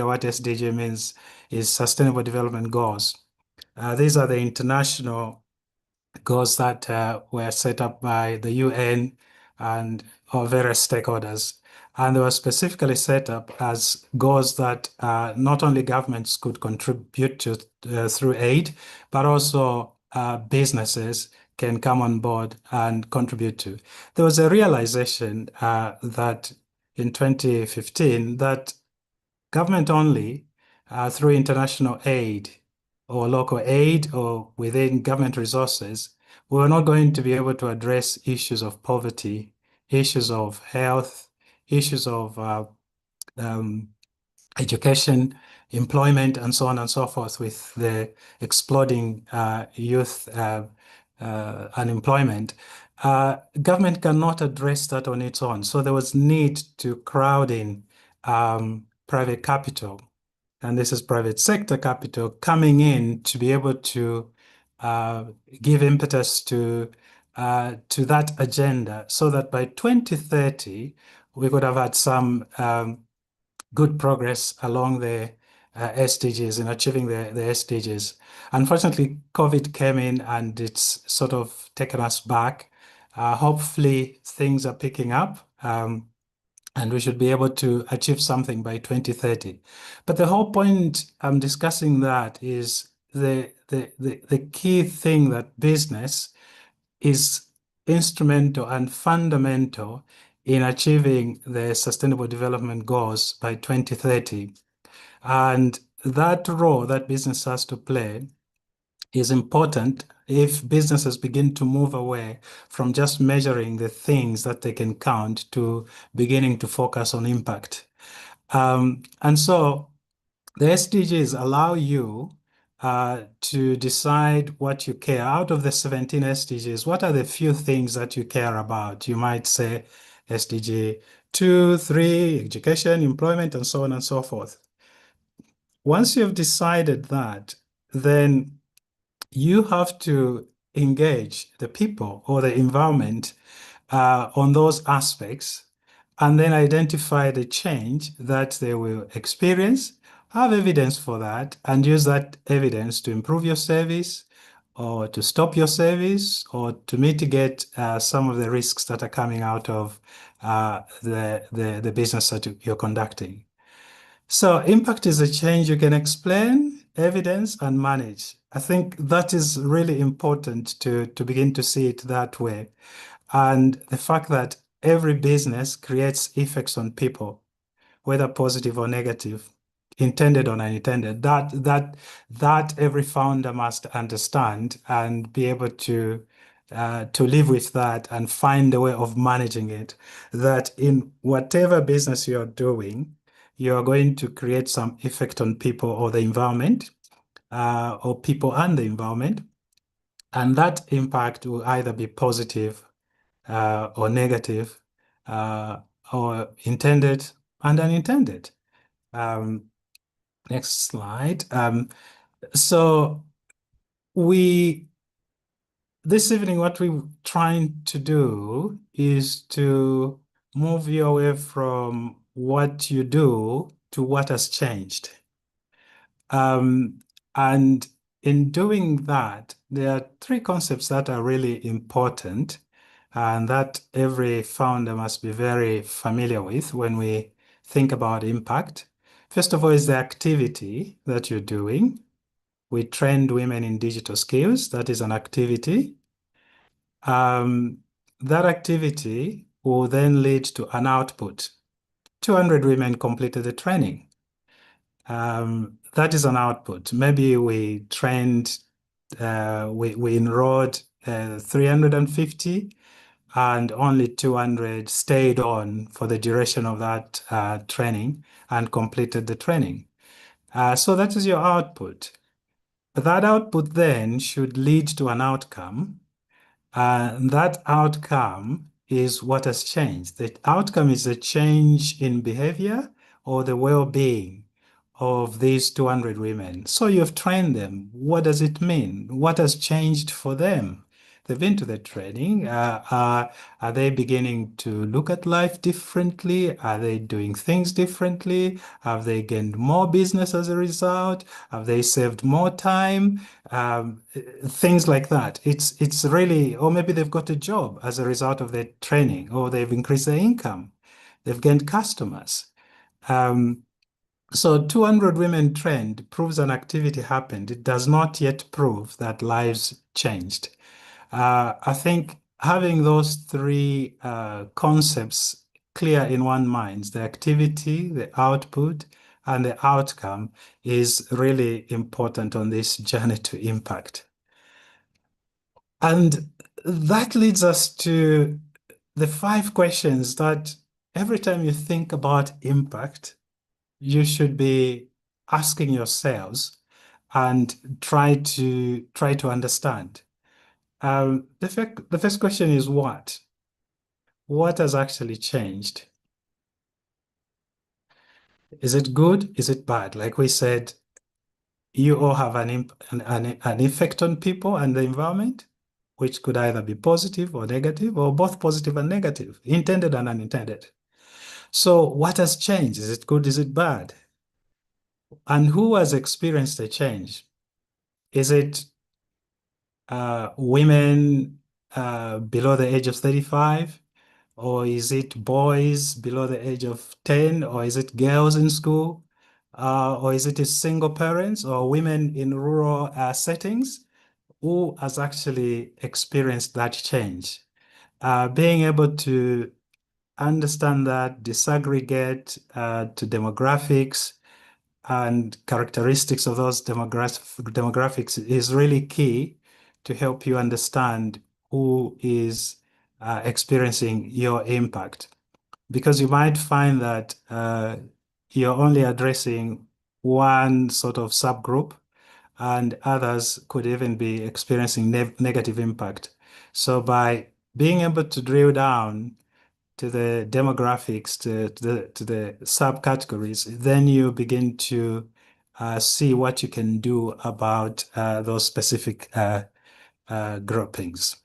what SDG means is Sustainable Development Goals. These are the international goals that were set up by the UN and or various stakeholders. And they were specifically set up as goals that not only governments could contribute to through aid, but also businesses can come on board and contribute to. There was a realization that in 2015 that government only through international aid or local aid or within government resources, we are not going to be able to address issues of poverty, issues of health, issues of um, education, employment, and so on and so forth with the exploding youth unemployment. Government cannot address that on its own. So there was need to crowd in private capital, and this is private sector capital coming in to be able to uh, give impetus to that agenda, so that by 2030 we could have had some good progress along the SDGs in achieving the SDGs. Unfortunately, COVID came in and it's sort of taken us back. Hopefully, things are picking up. And we should be able to achieve something by 2030. But the whole point I'm discussing that is the key thing that business is instrumental and fundamental in achieving the Sustainable Development Goals by 2030. And that role that business has to play is important if businesses begin to move away from just measuring the things that they can count to beginning to focus on impact. And so the SDGs allow you to decide what you care. Out of the 17 SDGs, what are the few things that you care about? You might say SDG 2, 3, education, employment, and so on and so forth. Once you've decided that, then you have to engage the people or the environment on those aspects and then identify the change that they will experience, have evidence for that, and use that evidence to improve your service or to stop your service or to mitigate some of the risks that are coming out of the business that you're conducting. So impact is a change you can explain, evidence, and manage. I think that is really important to begin to see it that way. And the fact that every business creates effects on people, whether positive or negative, intended or unintended, that every founder must understand and be able to live with that and find a way of managing it. That in whatever business you're doing, you're going to create some effect on people or the environment, or people and the environment. And that impact will either be positive or negative, or intended and unintended. Um, Next slide. So this evening, what we're trying to do is to move you away from what you do to what has changed. And in doing that, there are three concepts that are really important and that every founder must be very familiar with when we think about impact. First of all, is the activity that you're doing. We trained women in digital skills. That is an activity. That activity will then lead to an output. 200 women completed the training. That is an output. Maybe we trained, we enrolled 350 and only 200 stayed on for the duration of that training and completed the training. So that is your output. That output then should lead to an outcome. That outcome is what has changed. The outcome is a change in behavior or the well-being of these 200 women. So you've trained them. What does it mean? What has changed for them? they've been to the training, are they beginning to look at life differently? Are they doing things differently? Have they gained more business as a result? Have they saved more time? Things like that. It's really, or maybe they've got a job as a result of their training, or they've increased their income, they've gained customers. Um, so 200 women trained proves an activity happened. It does not yet prove that lives changed. I think having those three concepts clear in one's mind, the activity, the output, and the outcome is really important on this journey to impact. And that leads us to the 5 questions that every time you think about impact, you should be asking yourselves and try to understand. The first question is what? What has actually changed? Is it good? Is it bad? Like we said, you all have an effect on people and the environment, which could either be positive or negative, or both positive and negative, intended and unintended. So what has changed? Is it good? Is it bad? And who has experienced a change? Is it women below the age of 35? Or is it boys below the age of 10? Or is it girls in school? Or is it a single parents or women in rural settings? Who has actually experienced that change? Being able to understand that, disaggregate to demographics and characteristics of those demographics is really key to help you understand who is experiencing your impact. Because you might find that you're only addressing one sort of subgroup, and others could even be experiencing negative impact. So by being able to drill down to the demographics, to the subcategories, then you begin to see what you can do about those specific groupings.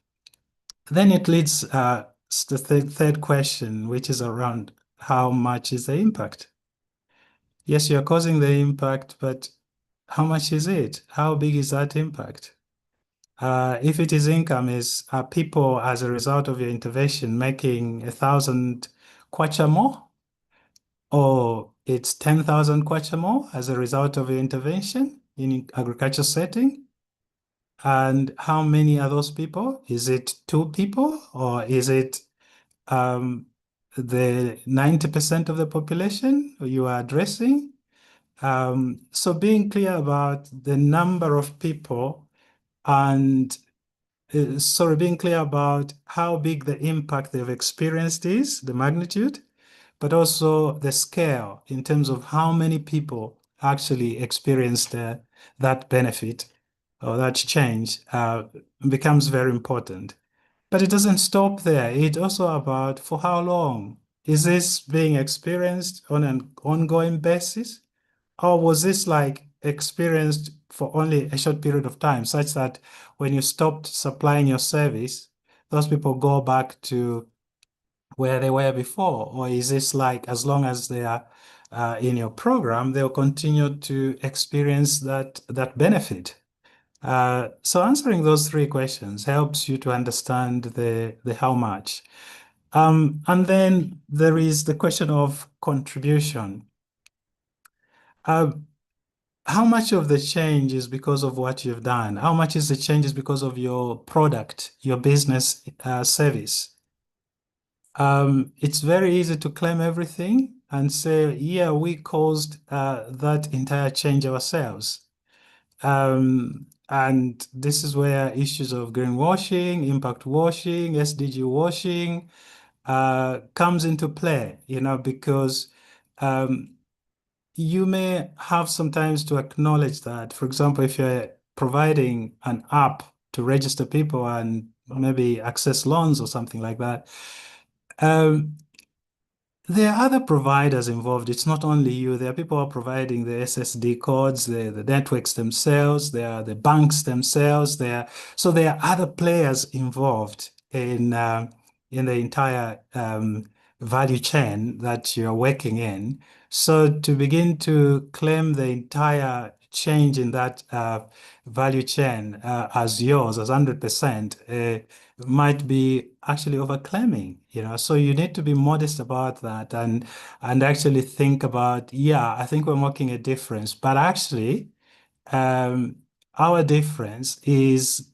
Then it leads to the third question, which is around how much is the impact? Yes, you're causing the impact, but how much is it? How big is that impact? If it is income, are people as a result of your intervention making 1,000 kwacha more? Or it's 10,000 kwacha more as a result of your intervention in agriculture setting? And how many are those people? Is it 2 people, or is it um, the 90% of the population you are addressing? So being clear about the number of people and being clear about how big the impact they've experienced is, the magnitude, but also the scale in terms of how many people actually experienced that benefit or that change becomes very important. But it doesn't stop there. It's also about for how long is this being experienced on an ongoing basis? Or was this like experienced for only a short period of time, such that when you stopped supplying your service, those people go back to where they were before? Or is this like as long as they are in your program, they'll continue to experience that benefit? So answering those 3 questions helps you to understand the how much. And then there is the question of contribution. Uh, how much of the change is because of what you've done? How much is the change is because of your product, your business service? It's very easy to claim everything and say, yeah, we caused that entire change ourselves. And this is where issues of greenwashing, impact washing, SDG washing comes into play, because um, you may have sometimes to acknowledge that, for example, if you're providing an app to register people and maybe access loans or something like that, um, There are other providers involved. It's not only you. There are people who are providing the SSD codes, the networks themselves, there are the banks themselves. So there are other players involved in the entire value chain that you're working in. So to begin to claim the entire change in that value chain as yours, as 100%, might be actually overclaiming, So you need to be modest about that and actually think about, yeah, I think we're making a difference, but actually, um, our difference is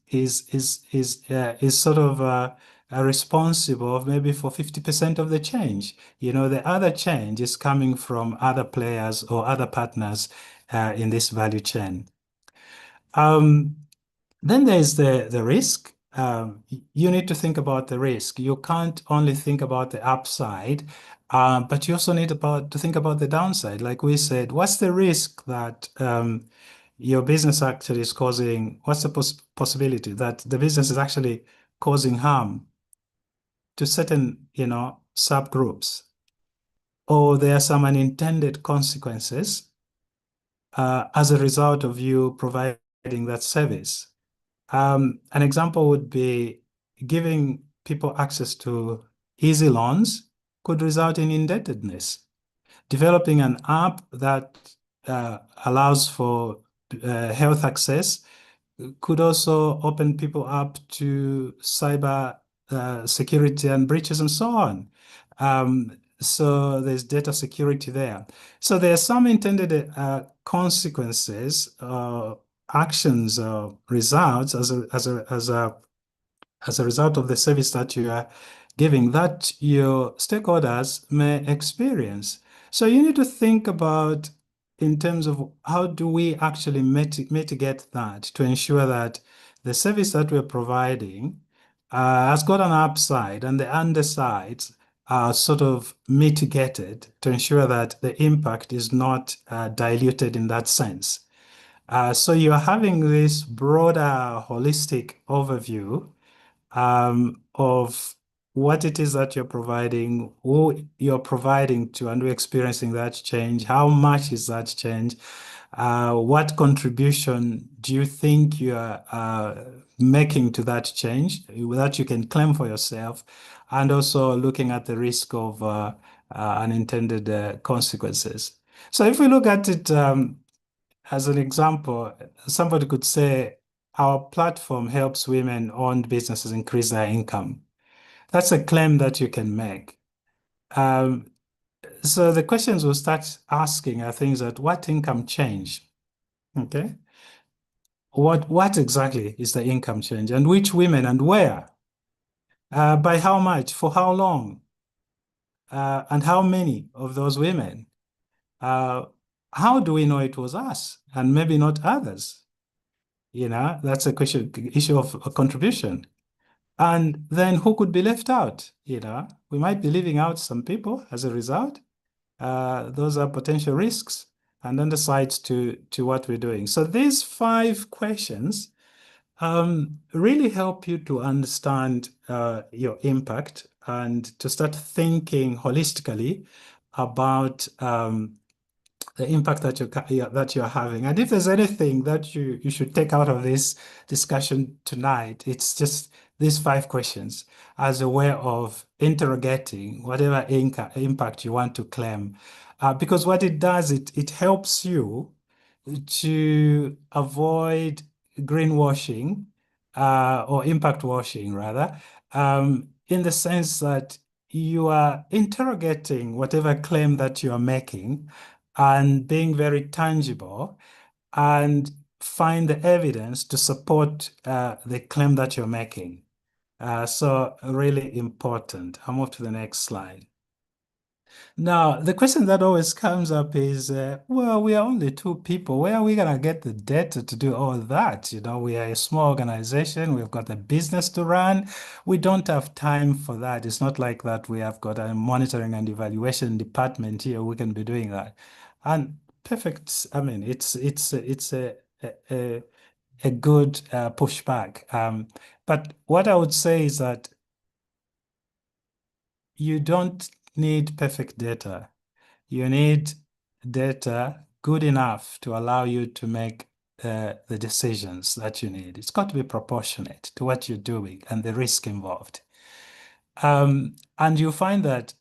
sort of responsible of maybe for 50% of the change. The other change is coming from other players or other partners in this value chain. Um, then there's the risk. You need to think about the risk. You can't only think about the upside, but you also need to think about the downside. Like we said, what's the risk that your business actually is causing? What's the possibility that the business is actually causing harm to certain, subgroups, or there are some unintended consequences as a result of you providing that service? An example would be giving people access to easy loans could result in indebtedness. Developing an app that allows for health access could also open people up to cyber security and breaches and so on. So there's data security there. So there are some intended consequences, actions, results as a result of the service that you are giving that your stakeholders may experience. So you need to think about in terms of how do we actually mitigate that to ensure that the service that we're providing has got an upside and the undersides are sort of mitigated to ensure that the impact is not diluted in that sense. So you're having this broader holistic overview of what it is that you're providing, who you're providing to, and we're experiencing that change. How much is that change? What contribution do you think you are making to that change that you can claim for yourself? And also looking at the risk of unintended consequences. So if we look at it as an example, somebody could say, our platform helps women-owned businesses increase their income. That's a claim that you can make. Um, so the questions we'll start asking are things that what income change? Okay. What exactly is the income change and which women and where? By how much? For how long? And how many of those women? Uh, how do we know it was us and maybe not others? That's a issue of a contribution. And then who could be left out? We might be leaving out some people as a result. Those are potential risks and undersides to what we're doing. So these 5 questions really help you to understand your impact and to start thinking holistically about the impact that you're having. And if there's anything that you should take out of this discussion tonight, it's just these 5 questions as a way of interrogating whatever impact you want to claim. Because what it does, it helps you to avoid greenwashing or impact washing, rather, in the sense that you are interrogating whatever claim that you are making and being very tangible and find the evidence to support the claim that you're making. So really important. I'll move to the next slide. Now, the question that always comes up is, well, we are only 2 people. Where are we going to get the data to do all that? We are a small organization. We've got a business to run. We don't have time for that. It's not like that we have got a monitoring and evaluation department here. We can be doing that. And perfect. I mean, it's a good pushback. But what I would say is that you don't need perfect data. You need data good enough to allow you to make the decisions that you need. It's got to be proportionate to what you're doing and the risk involved. And you find that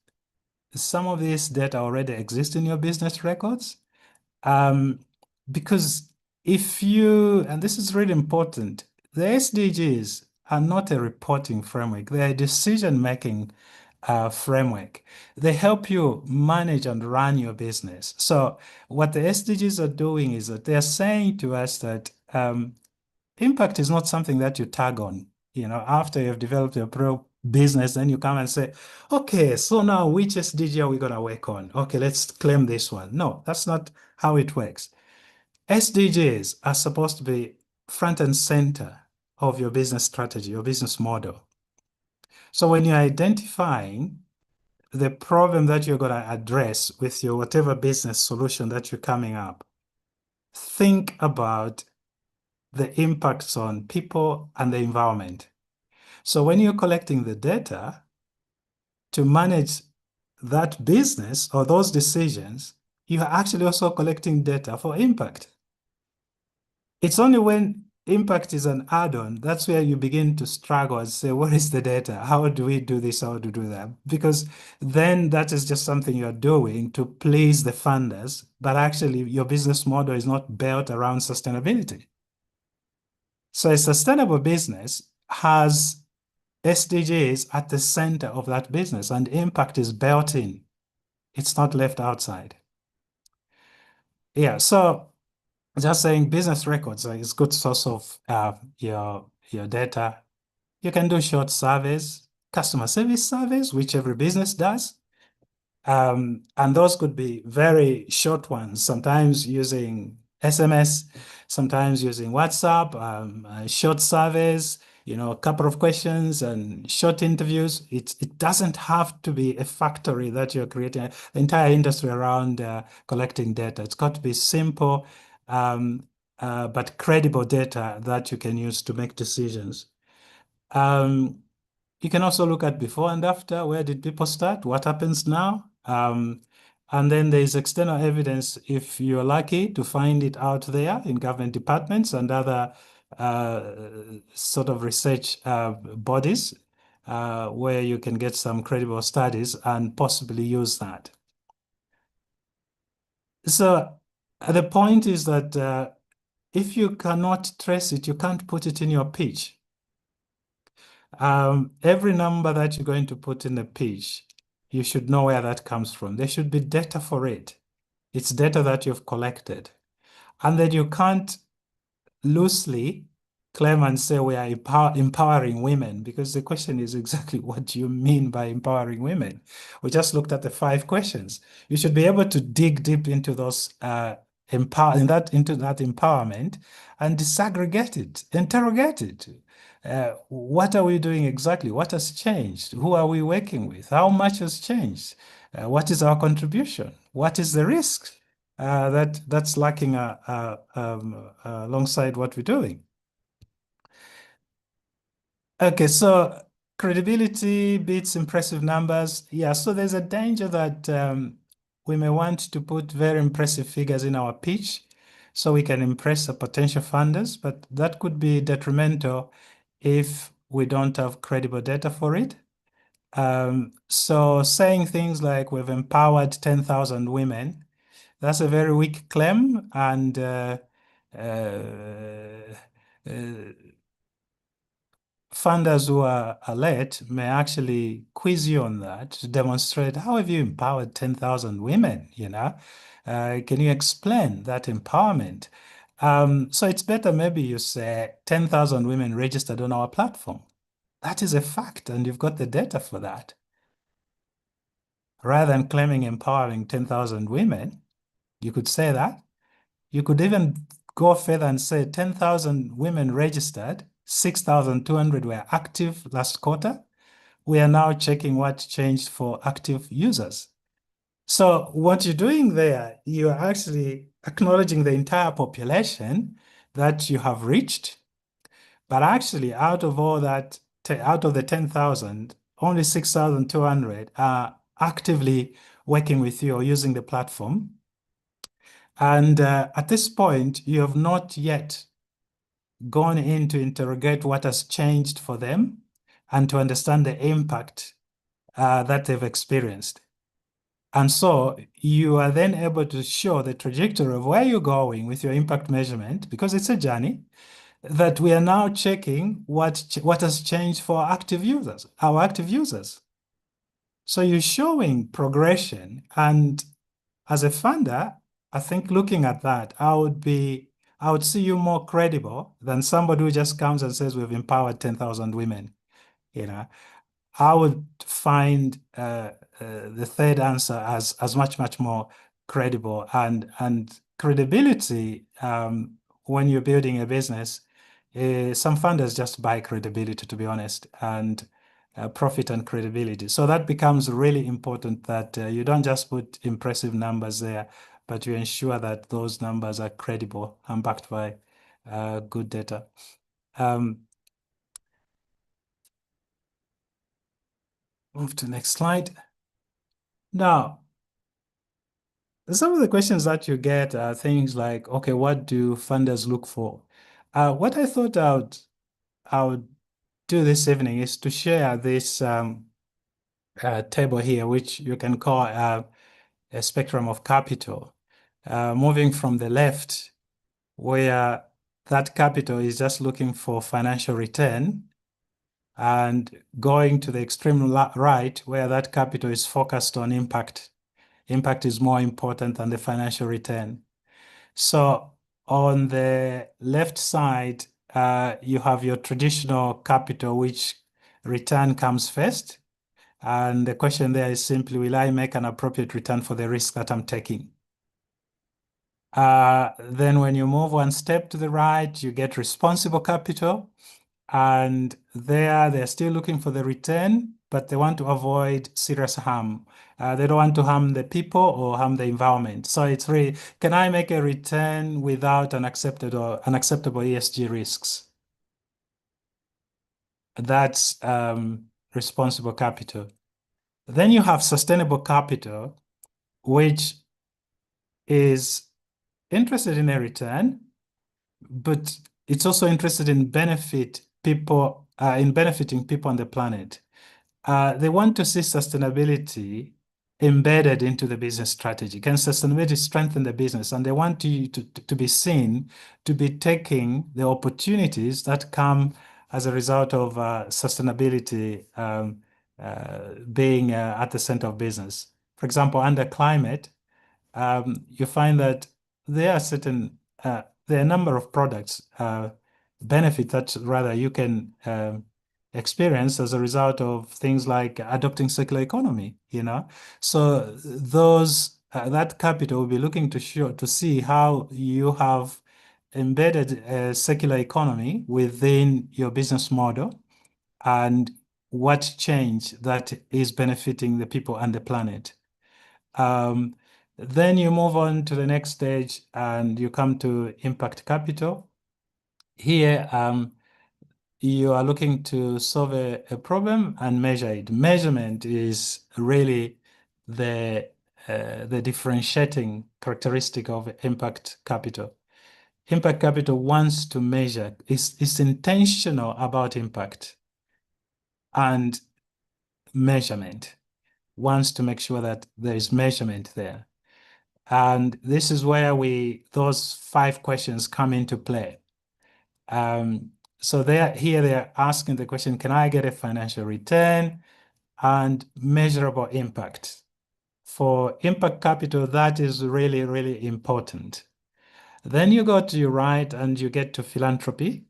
some of this data already exists in your business records. Um, because if you, and this is really important, the SDGs are not a reporting framework, they're a decision-making framework. They help you manage and run your business. So what the SDGs are doing is that they're saying to us that impact is not something that you tag on. After you've developed your pro business, then you come and say, okay, so now which SDG are we going to work on? Okay, let's claim this one. No, that's not how it works. SDGs are supposed to be front and center of your business strategy, your business model. So when you're identifying the problem that you're going to address with your whatever business solution that you're coming up, think about the impacts on people and the environment. So when you're collecting the data to manage that business or those decisions, you are actually also collecting data for impact. It's only when impact is an add-on, that's where you begin to struggle and say, what is the data? How do we do this? How do we do that? Because then that is just something you're doing to please the funders, but actually your business model is not built around sustainability. So a sustainable business has SDGs at the center of that business, and impact is built in. It's not left outside. Yeah, so just saying business records is a good source of your data. You can do short surveys, customer service surveys, which every business does. And those could be very short ones, sometimes using SMS, sometimes using WhatsApp, short surveys, a couple of questions and short interviews. It doesn't have to be a factory that you're creating, the entire industry around collecting data. It's got to be simple, but credible data that you can use to make decisions. You can also look at before and after. Where did people start? What happens now? And then there's external evidence if you're lucky to find it out there in government departments and other sort of research bodies where you can get some credible studies and possibly use that. So the point is that if you cannot trace it, you can't put it in your pitch. Every number that you're going to put in the pitch, you should know where that comes from. There should be data for it. It's data that you've collected. And then you can't loosely claim and say we are empowering women, because the question is exactly what do you mean by empowering women? We just looked at the 5 questions. You should be able to dig deep into those into that empowerment and disaggregate it, interrogate it. What are we doing exactly? What has changed? Who are we working with? How much has changed? What is our contribution? What is the risk that's lacking alongside what we're doing? Okay, so credibility beats impressive numbers. Yeah, so there's a danger that we may want to put very impressive figures in our pitch so we can impress the potential funders, but that could be detrimental if we don't have credible data for it. So saying things like we've empowered 10,000 women, that's a very weak claim, and funders who are alert may actually quiz you on that to demonstrate how have you empowered 10,000 women, Can you explain that empowerment? So it's better maybe you say 10,000 women registered on our platform. That is a fact, and you've got the data for that. Rather than claiming empowering 10,000 women, you could say that. You could even go further and say 10,000 women registered, 6,200 were active last quarter. We are now checking what changed for active users. So what you're doing there, you're actually acknowledging the entire population that you have reached. But actually, out of all that, out of the 10,000, only 6,200 are actively working with you or using the platform. And at this point, you have not yet gone in to interrogate what has changed for them and to understand the impact that they've experienced. And so you are then able to show the trajectory of where you're going with your impact measurement, because it's a journey that we are now checking what has changed for active users, our active users. So you're showing progression. And as a funder, I think looking at that, I would see you more credible than somebody who just comes and says we've empowered 10,000 women. You know, I would find the third answer as much more credible, and credibility when you're building a business. Some funders just buy credibility, to be honest, and profit and credibility. So that becomes really important, that you don't just put impressive numbers there, but you ensure that those numbers are credible and backed by good data. Move to the next slide. Now, some of the questions that you get are things like, okay, what do funders look for? What I thought I would do this evening is to share this table here, which you can call a spectrum of capital. Moving from the left, where that capital is just looking for financial return, and going to the extreme right, where that capital is focused on impact. Impact is more important than the financial return. So on the left side, you have your traditional capital, which return comes first. And the question there is simply, will I make an appropriate return for the risk that I'm taking? Then when you move one step to the right, you get responsible capital. And there they're still looking for the return, but they want to avoid serious harm. They don't want to harm the people or harm the environment. So it's really, can I make a return without unacceptable ESG risks? That's responsible capital. Then you have sustainable capital, which is interested in a return, but it's also interested in benefiting people on the planet. They want to see sustainability embedded into the business strategy. Can sustainability strengthen the business? And they want you to be seen to be taking the opportunities that come as a result of sustainability being at the center of business. For example, under climate, you find that there are there are a number of products, benefit that rather you can experience as a result of things like adopting circular economy, you know. So that capital will be looking to see how you have embedded a circular economy within your business model, and what change that is benefiting the people and the planet. Then you move on to the next stage and you come to impact capital. Here, you are looking to solve a problem and measure it. Measurement is really the differentiating characteristic of impact capital. Impact capital wants to measure, is intentional about impact, and measurement wants to make sure that there is measurement there. And this is where those 5 questions come into play. So they're asking the question, can I get a financial return and measurable impact? For impact capital, that is really, really important. Then you go to your right and you get to philanthropy.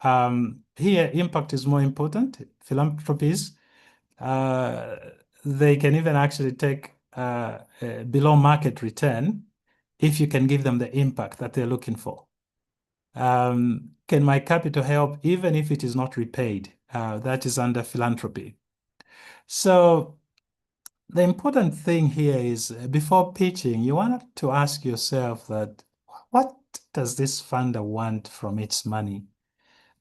Here, impact is more important. Philanthropies, they can even actually take below market return if you can give them the impact that they're looking for. Can my capital help even if it is not repaid? That is under philanthropy. So the important thing here is before pitching, you want to ask yourself that what does this funder want from its money?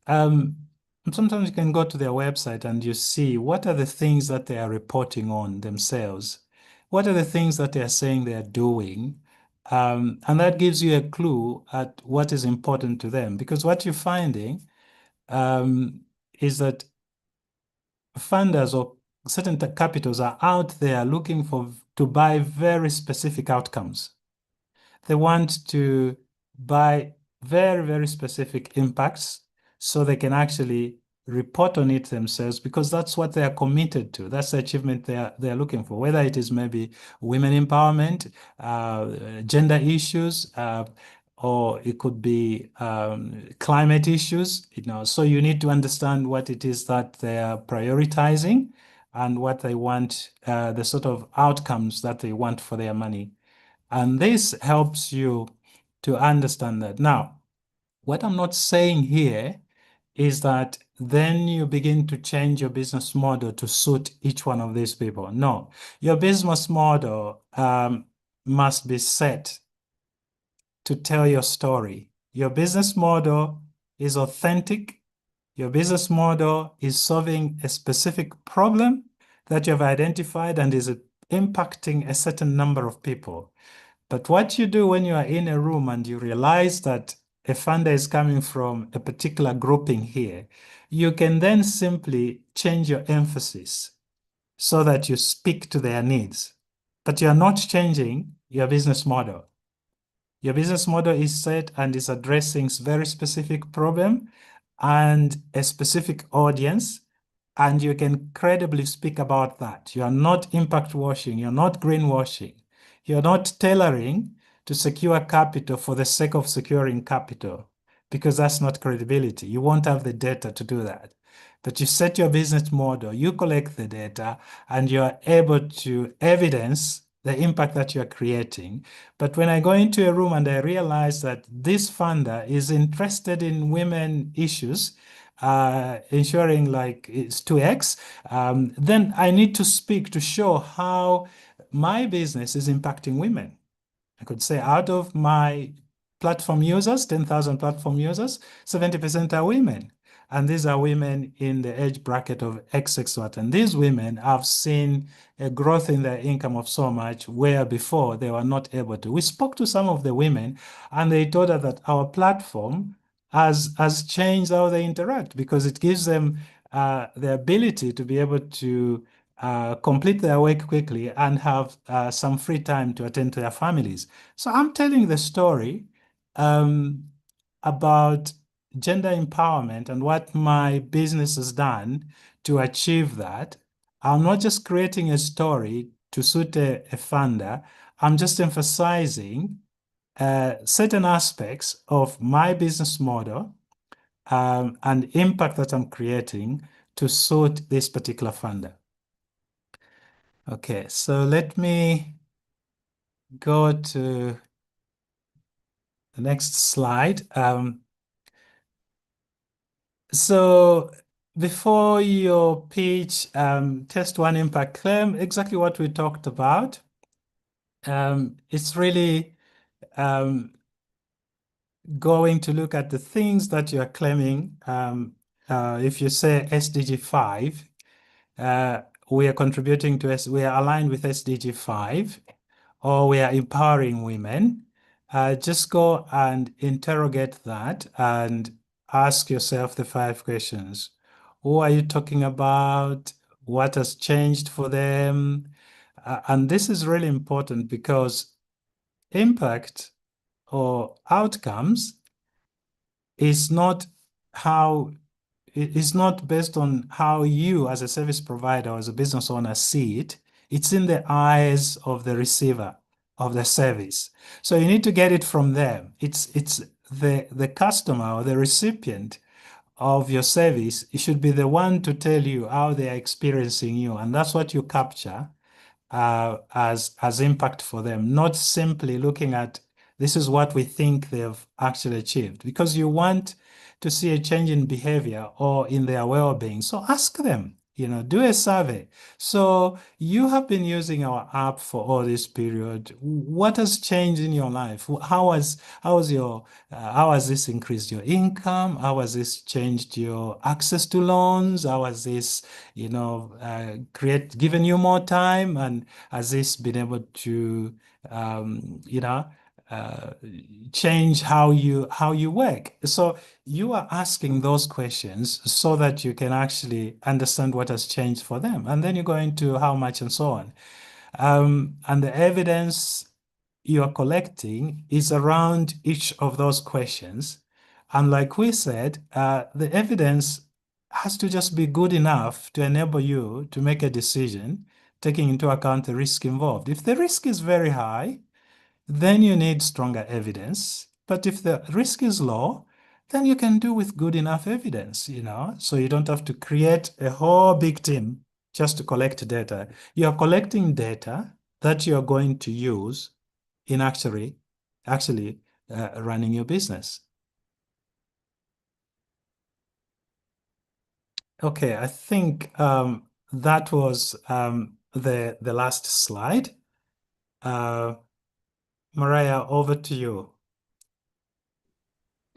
Sometimes you can go to their website and you see what are the things that they are reporting on themselves. what are the things that they are saying they are doing? And that gives you a clue at what is important to them. Because what you're finding is that funders or certain capitals are out there looking to buy very specific outcomes. They want to buy very, very specific impacts so they can actually report on it themselves because that's what they are committed to. That's the achievement they are looking for, whether it is maybe women empowerment, gender issues, or it could be climate issues. So you need to understand what it is that they are prioritizing and what they want, the sort of outcomes that they want for their money. And this helps you to understand that. Now, what I'm not saying here is that then you begin to change your business model to suit each one of these people. No, your business model must be set to tell your story. Your business model is authentic. Your business model is solving a specific problem that you have identified and is impacting a certain number of people. But what you do when you are in a room and you realize that a funder is coming from a particular grouping here, you can then simply change your emphasis so that you speak to their needs. But you are not changing your business model. Your business model is set and is addressing a very specific problem and a specific audience, and you can credibly speak about that. You are not impact washing, you're not greenwashing, you're not tailoring to secure capital for the sake of securing capital, because that's not credibility. You won't have the data to do that. But you set your business model, you collect the data, and you're able to evidence the impact that you're creating. But when I go into a room and I realize that this funder is interested in women issues, ensuring like it's 2x, then I need to speak to show how my business is impacting women. I could say out of my platform users, 10,000 platform users, 70% are women. And these are women in the age bracket of XX. And these women have seen a growth in their income of so much where before they were not able to. We spoke to some of the women and they told us that our platform has changed how they interact because it gives them the ability to be able to complete their work quickly and have some free time to attend to their families. So I'm telling the story about gender empowerment and what my business has done to achieve that. I'm not just creating a story to suit a funder. I'm just emphasizing certain aspects of my business model and impact that I'm creating to suit this particular funder. Okay, so let me go to the next slide. So before your pitch, test one impact claim, exactly what we talked about. It's really going to look at the things that you are claiming. If you say SDG 5, we are contributing to, we are aligned with SDG 5, or we are empowering women. Just go and interrogate that and ask yourself the 5 questions. Who are you talking about? What has changed for them? And this is really important because impact or outcomes is not how it is not based on how you as a service provider or as a business owner see it. It's in the eyes of the receiver of the service. So you need to get it from them. It's the customer or the recipient of your service. It should be the one to tell you how they are experiencing you. And that's what you capture as impact for them, not simply looking at this is what we think they've actually achieved, because you want to see a change in behavior or in their well-being. So ask them, do a survey. So you have been using our app for all this period. What has changed in your life? How has this increased your income? How has this changed your access to loans? How has this, given you more time? And has this been able to, uh, change how you work? So you are asking those questions so that you can actually understand what has changed for them. And then you go into how much and so on. And the evidence you're collecting is around each of those questions. And like we said, the evidence has to just be good enough to enable you to make a decision, taking into account the risk involved. If the risk is very high, then you need stronger evidence. But if the risk is low, then you can do with good enough evidence. So you don't have to create a whole big team just to collect data. You are collecting data that you are going to use in actually running your business. Okay, I think that was the last slide. Mariah, over to you.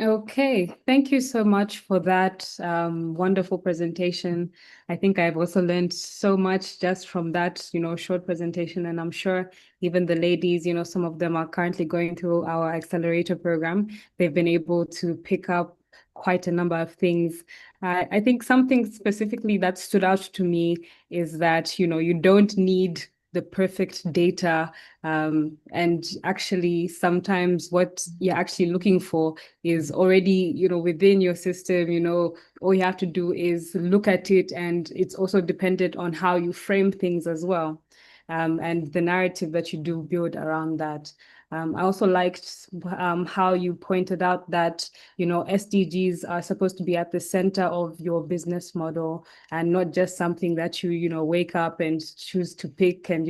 Okay, thank you so much for that wonderful presentation. I think I've also learned so much just from that, short presentation. And I'm sure even the ladies, some of them are currently going through our accelerator program. They've been able to pick up quite a number of things. I think something specifically that stood out to me is that, you don't need the perfect data. And actually, sometimes what you're actually looking for is already, within your system. All you have to do is look at it, and it's also dependent on how you frame things as well, and the narrative that you do build around that. I also liked how you pointed out that, SDGs are supposed to be at the center of your business model, and not just something that you wake up and choose to pick and,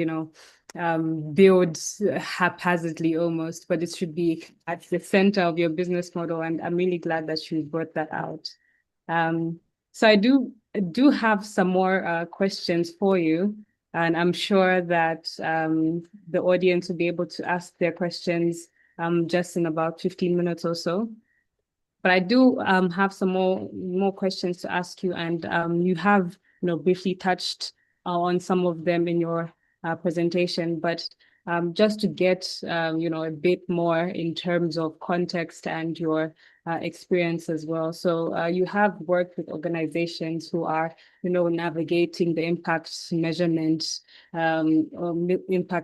build haphazardly almost, but it should be at the center of your business model. And I'm really glad that you brought that out. So I do have some more questions for you, and I'm sure that the audience will be able to ask their questions just in about 15 minutes or so. But I do have some more questions to ask you, and you have briefly touched on some of them in your presentation. But just to get a bit more in terms of context and your experience as well. So you have worked with organizations who are navigating the impact measurement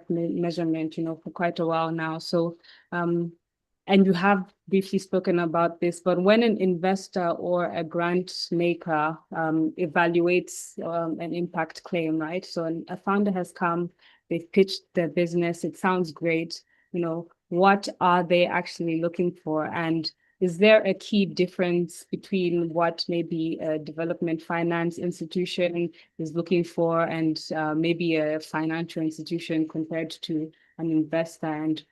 measurement for quite a while now. So and you have briefly spoken about this, but when an investor or a grant maker evaluates an impact claim, right? So a founder has come, they've pitched their business, it sounds great. What are they actually looking for? And is there a key difference between what maybe a development finance institution is looking for and maybe a financial institution compared to an investor? And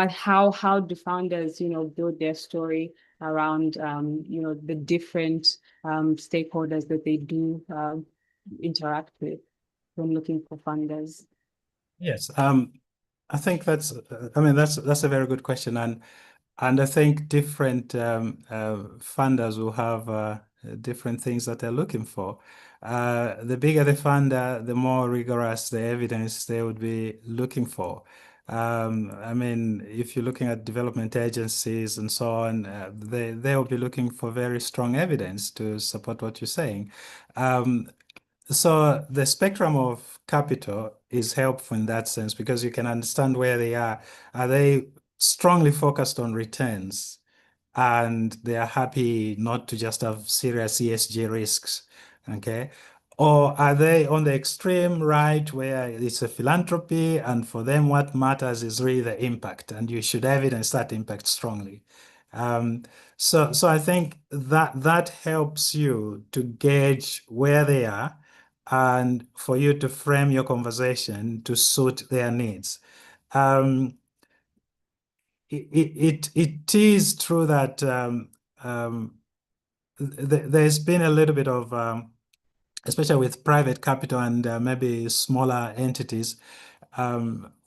how do founders build their story around the different stakeholders that they do interact with when looking for funders? Yes. I think that's a very good question, and I think different funders will have different things that they're looking for. The bigger the funder, the more rigorous the evidence they would be looking for. If you're looking at development agencies and so on, they will be looking for very strong evidence to support what you're saying. So the spectrum of capital is helpful in that sense because you can understand where they are. Are they strongly focused on returns and they are happy not to just have serious ESG risks? Okay. Or are they on the extreme right where it's a philanthropy and for them what matters is really the impact and you should evidence that impact strongly. Um, so I think that helps you to gauge where they are and for you to frame your conversation to suit their needs. Um, it is true that there's been a little bit of especially with private capital and maybe smaller entities.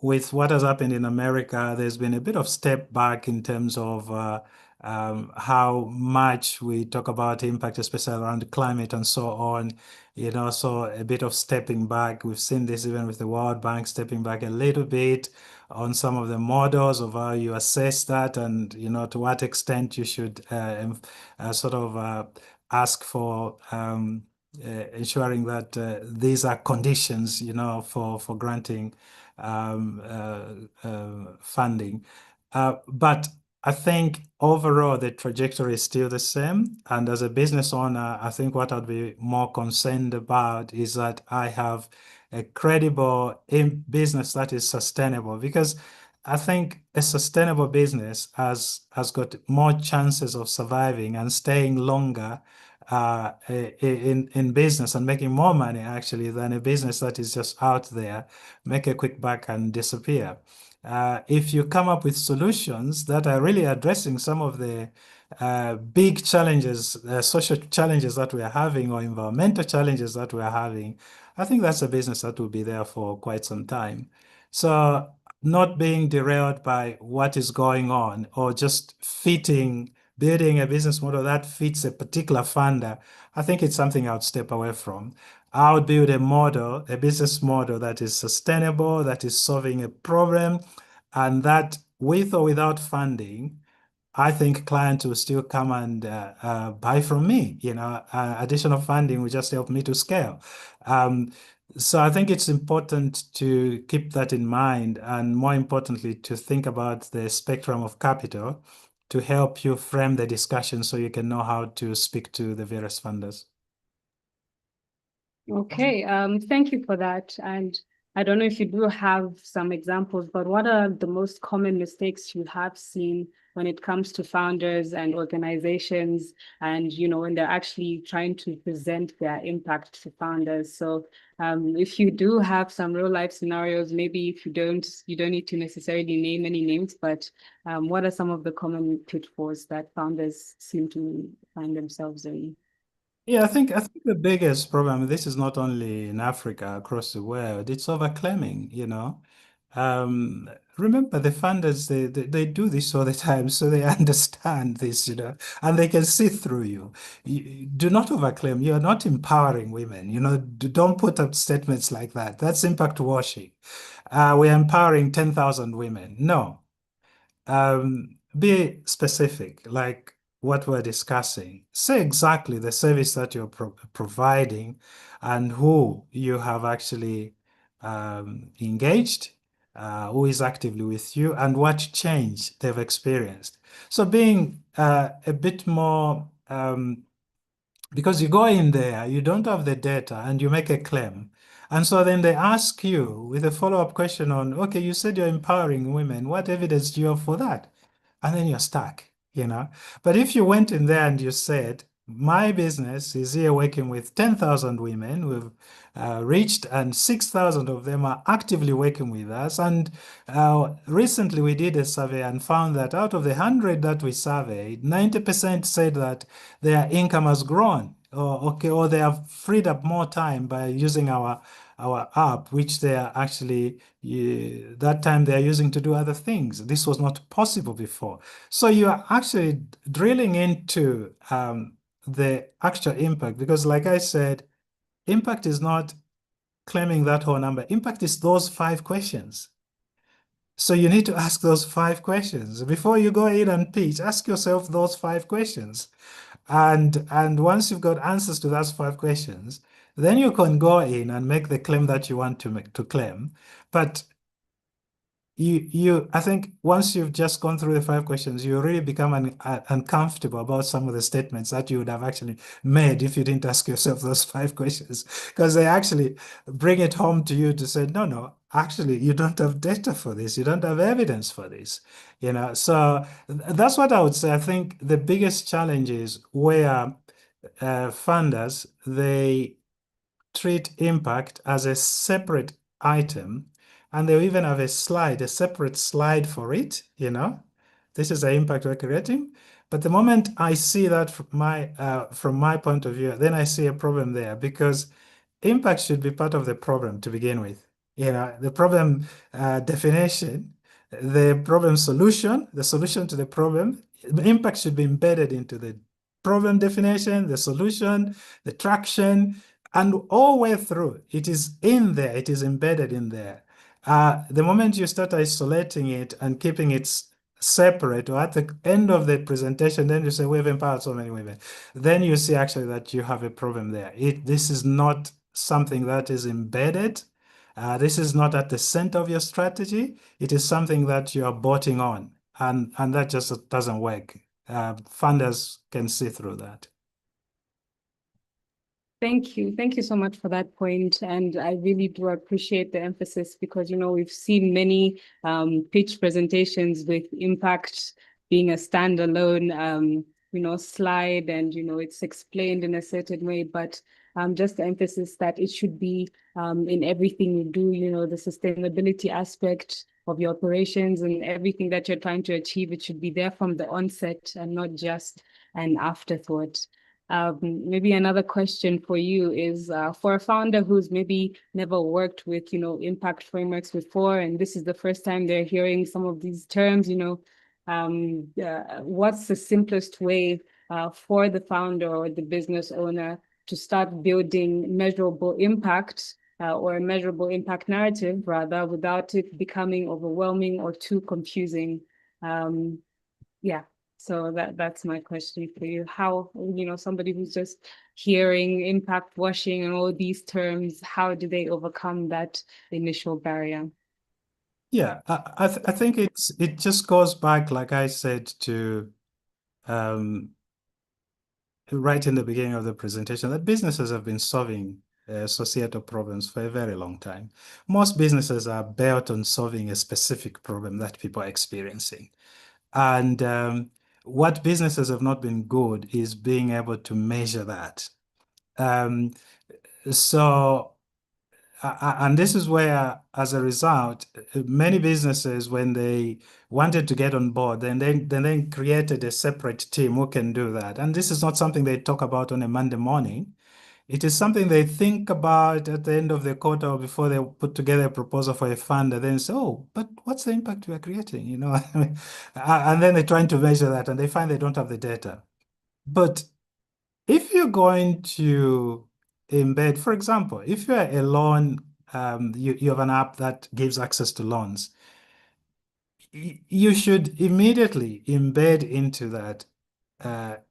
With what has happened in America, there's been a bit of step back in terms of how much we talk about impact, especially around climate and so on. So a bit of stepping back. We've seen this even with the World Bank stepping back a little bit on some of the models of how you assess that, and to what extent you should sort of ask for ensuring that these are conditions, for granting funding. But I think overall the trajectory is still the same. And as a business owner, I think what I'd be more concerned about is that I have a credible business that is sustainable, because I think a sustainable business has got more chances of surviving and staying longer in business and making more money actually than a business that is just out there, make a quick buck and disappear. If you come up with solutions that are really addressing some of the big challenges, social challenges that we are having, or environmental challenges that we are having, I think that's a business that will be there for quite some time. So not being derailed by what is going on, or just building a business model that fits a particular funder, I think it's something I would step away from. I would build a business model that is sustainable, that is solving a problem, and that with or without funding, I think clients will still come and buy from me. Additional funding will just help me to scale. Um, so I think it's important to keep that in mind, and more importantly, to think about the spectrum of capital to help you frame the discussion so you can know how to speak to the various funders. Okay, thank you for that. And I don't know if you do have some examples, but what are the most common mistakes you have seen when it comes to founders and organizations, and when they're actually trying to present their impact to founders? So if you do have some real life scenarios, maybe if you don't need to necessarily name any names, but what are some of the common pitfalls that founders seem to find themselves in? Yeah, I think the biggest problem, this is not only in Africa, across the world, it's overclaiming. Um, Remember the funders, they do this all the time, so they understand this, and they can see through you. Do not overclaim. You're not empowering women. Don't put up statements like that. That's impact washing. We're empowering 10,000 women. No. Be specific, like what we're discussing. Say exactly the service that you're providing and who you have actually engaged, who is actively with you, and what change they've experienced. So being a bit more, because you go in there, you don't have the data, and you make a claim. And so then they ask you with a follow-up question on, okay, you said you're empowering women. What evidence do you have for that? And then you're stuck. But if you went in there and you said, my business is here working with 10,000 women we've reached, and 6,000 of them are actively working with us. And recently we did a survey and found that out of the 100 that we surveyed, 90% said that their income has grown, or they have freed up more time by using our app, which they are actually that time they are using to do other things. This was not possible before. So you are actually drilling into the actual impact, because like I said, impact is not claiming that whole number. Impact is those 5 questions. So you need to ask those 5 questions before you go in and pitch. Ask yourself those 5 questions. And once you've got answers to those 5 questions, then you can go in and make the claim that you want to claim. But I think once you've just gone through the 5 questions, you really become uncomfortable about some of the statements that you would have actually made if you didn't ask yourself those 5 questions, because they actually bring it home to you to say, no, no, actually, you don't have data for this. You don't have evidence for this. So that's what I would say. I think the biggest challenge is where funders, they treat impact as a separate item, and they even have a separate slide for it. This is the impact we're creating. But the moment I see that from my point of view, then I see a problem there, because impact should be part of the problem to begin with. The problem definition, the problem solution, the solution to the problem, the impact should be embedded into the problem definition, the solution, the traction, and all way through. It is in there, it is embedded in there. The moment you start isolating it and keeping it separate, or at the end of the presentation, then you say, we've empowered so many women. Then you see actually that you have a problem there. This is not something that is embedded. This is not at the center of your strategy. It is something that you are bolting on, and that just doesn't work. Funders can see through that. Thank you. Thank you so much for that point. And I really do appreciate the emphasis because, we've seen many pitch presentations with impact being a standalone, slide and, it's explained in a certain way, but just the emphasis that it should be in everything you do, the sustainability aspect of your operations and everything that you're trying to achieve, it should be there from the onset and not just an afterthought. Maybe another question for you is for a founder who's maybe never worked with, impact frameworks before, and this is the first time they're hearing some of these terms, what's the simplest way for the founder or the business owner to start building measurable impact or a measurable impact narrative, rather, without it becoming overwhelming or too confusing? Yeah. So that's my question for you. How, somebody who's just hearing impact washing and all these terms, how do they overcome that initial barrier? Yeah, I think it just goes back, like I said, to right in the beginning of the presentation, that businesses have been solving societal problems for a very long time. Most businesses are built on solving a specific problem that people are experiencing. And what businesses have not been good is being able to measure that. Um, so, and this is where, as a result, many businesses, when they wanted to get on board, then created a separate team who can do that. And this is not something they talk about on a Monday morning. It is something they think about at the end of the quarter or before they put together a proposal for a fund, and then say, "Oh, but what's the impact we are creating?" And then they're trying to measure that, and they find they don't have the data. But if you're going to embed, for example, if you're a loan, you have an app that gives access to loans, you should immediately embed into that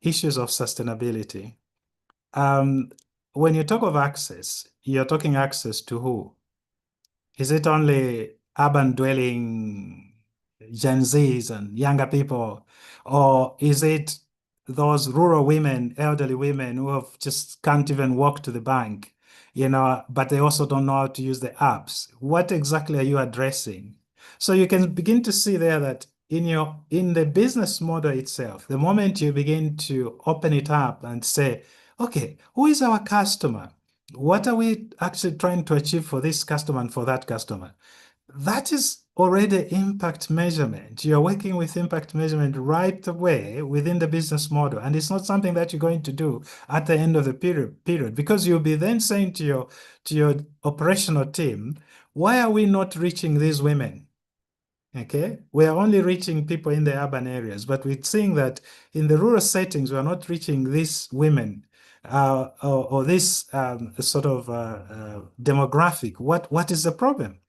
issues of sustainability. When you talk of access, you're talking access to who? Is it only urban dwelling Gen Zs and younger people? Or is it those rural women, elderly women who have just can't even walk to the bank, but they also don't know how to use the apps? What exactly are you addressing? So you can begin to see there that in the business model itself, the moment you begin to open it up and say, okay, who is our customer? What are we actually trying to achieve for this customer and for that customer? That is already impact measurement. You're working with impact measurement right away within the business model. And it's not something that you're going to do at the end of the period, because you'll be then saying to your operational team, why are we not reaching these women? Okay, we are only reaching people in the urban areas, but we're seeing that in the rural settings, we are not reaching these women or this sort of demographic. What is the problem?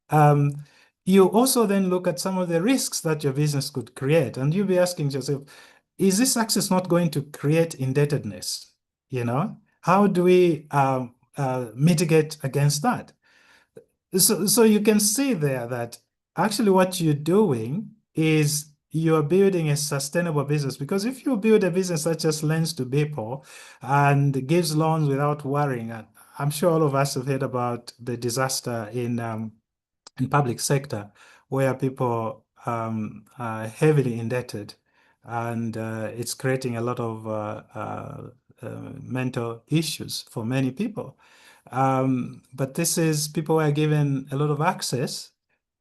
Um, you also then look at some of the risks that your business could create, and you'll be asking yourself, is this access not going to create indebtedness? How do we mitigate against that? So you can see there that actually what you're doing is you're building a sustainable business, because if you build a business that just lends to people and gives loans without worrying, and I'm sure all of us have heard about the disaster in public sector where people are heavily indebted, and it's creating a lot of mental issues for many people. But this is people are given a lot of access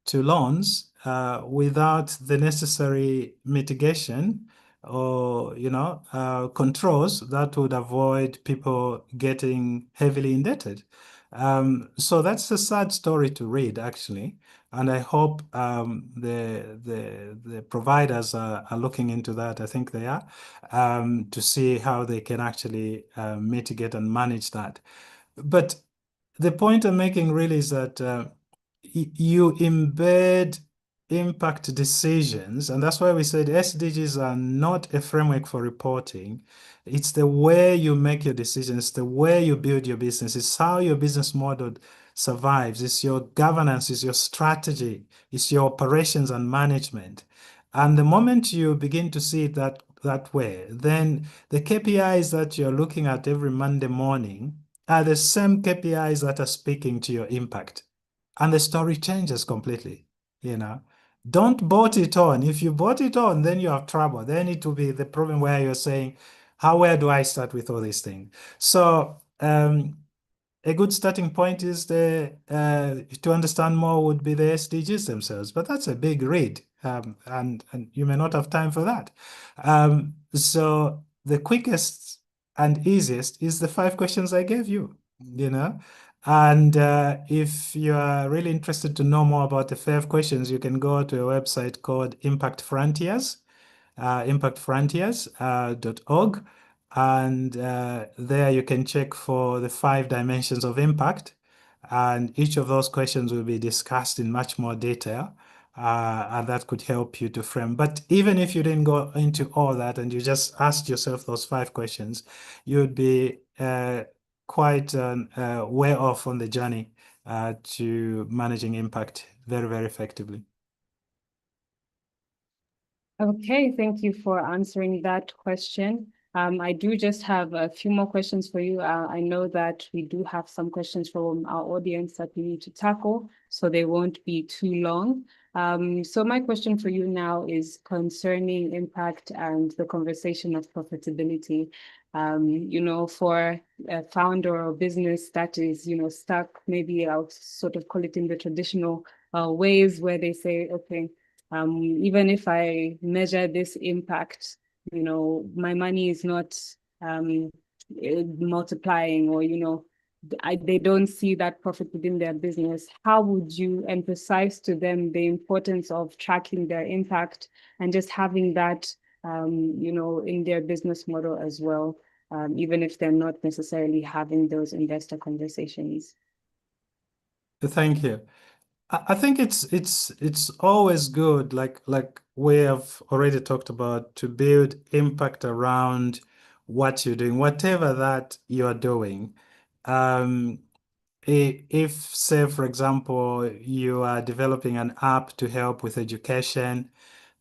to loans without the necessary mitigation or controls that would avoid people getting heavily indebted. So that's a sad story to read, actually. And I hope the providers are looking into that. I think they are, to see how they can actually mitigate and manage that. But the point I'm making really is that you embed impact decisions, and that's why we said SDGs are not a framework for reporting. It's the way you make your decisions, the way you build your business, it's how your business model survives, it's your governance, it's your strategy, it's your operations and management. And the moment you begin to see it that way, then the KPIs that you're looking at every Monday morning are the same KPIs that are speaking to your impact. And the story changes completely, you know. Don't bolt it on. If you bolt it on, then you have trouble. Then it will be the problem where you're saying, where do I start with all these things? So a good starting point is to understand more would be the SDGs themselves, but that's a big read, and you may not have time for that. So the quickest and easiest is the 5 questions I gave you, you know. And if you are really interested to know more about the 5 questions, you can go to a website called Impact Frontiers, impactfrontiers.org. And there you can check for the 5 dimensions of impact. And each of those questions will be discussed in much more detail. And that could help you to frame. But even if you didn't go into all that and you just asked yourself those 5 questions, you would be quite way off on the journey to managing impact very, very effectively. Okay, thank you for answering that question. I do just have a few more questions for you. I know that we do have some questions from our audience that we need to tackle, so they won't be too long. So my question for you now is concerning impact and the conversation of profitability. For a founder or business that is, stuck, maybe I'll sort of call it in the traditional ways where they say, okay, even if I measure this impact, my money is not multiplying, or, they don't see that profit within their business. How would you emphasize to them the importance of tracking their impact and just having that, in their business model as well, even if they're not necessarily having those investor conversations? Thank you. I think it's always good, like we have already talked about, to build impact around what you're doing, whatever that you're doing. Um, if, say, for example, you are developing an app to help with education,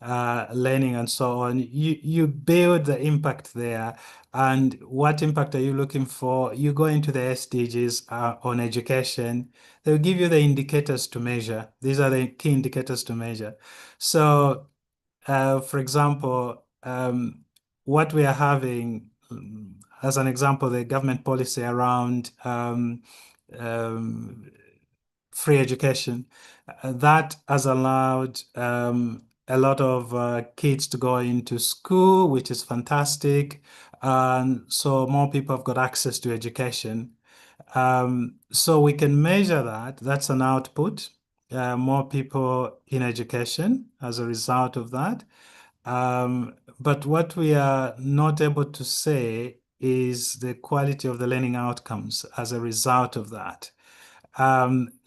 learning, and so on, you build the impact there. And what impact are you looking for? You go into the SDGs on education. They'll give you the indicators to measure. These are the key indicators to measure. So, for example, what we are having, as an example, the government policy around um, free education, that has allowed a lot of kids to go into school, which is fantastic. And so more people have got access to education. So we can measure that. That's an output. More people in education as a result of that. But what we are not able to say is the quality of the learning outcomes as a result of that.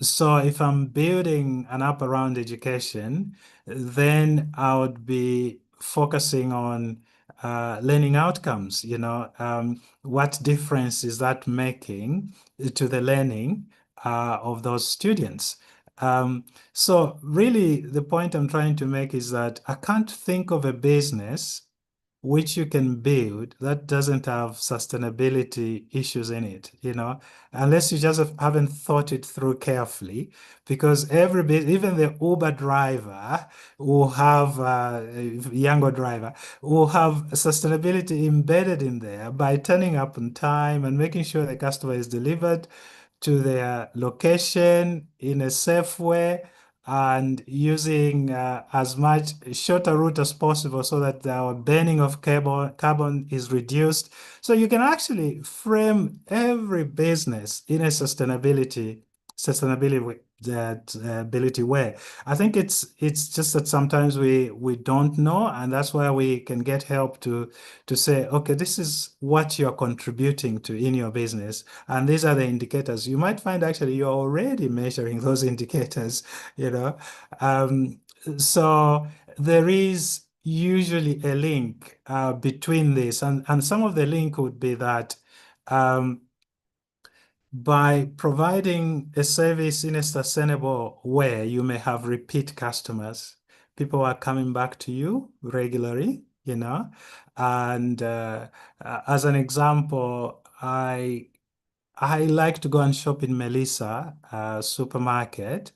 So if I'm building an app around education, then I would be focusing on learning outcomes. What difference is that making to the learning of those students? So really, the point I'm trying to make is that I can't think of a business which you can build that doesn't have sustainability issues in it, unless you just haven't thought it through carefully. Because even the Uber driver will have a younger driver will have sustainability embedded in there by turning up on time and making sure the customer is delivered to their location in a safe way, and using as much shorter route as possible so that our burning of carbon is reduced. So you can actually frame every business in a sustainability that ability way. I think it's just that sometimes we don't know, and that's why we can get help to say, okay, this is what you're contributing to in your business, and these are the indicators. You might find actually you're already measuring those indicators, you know. Um, so there is usually a link between this, and some of the link would be that um, by providing a service in a sustainable way, you may have repeat customers. People are coming back to you regularly, you know. And as an example, I like to go and shop in Melissa supermarket,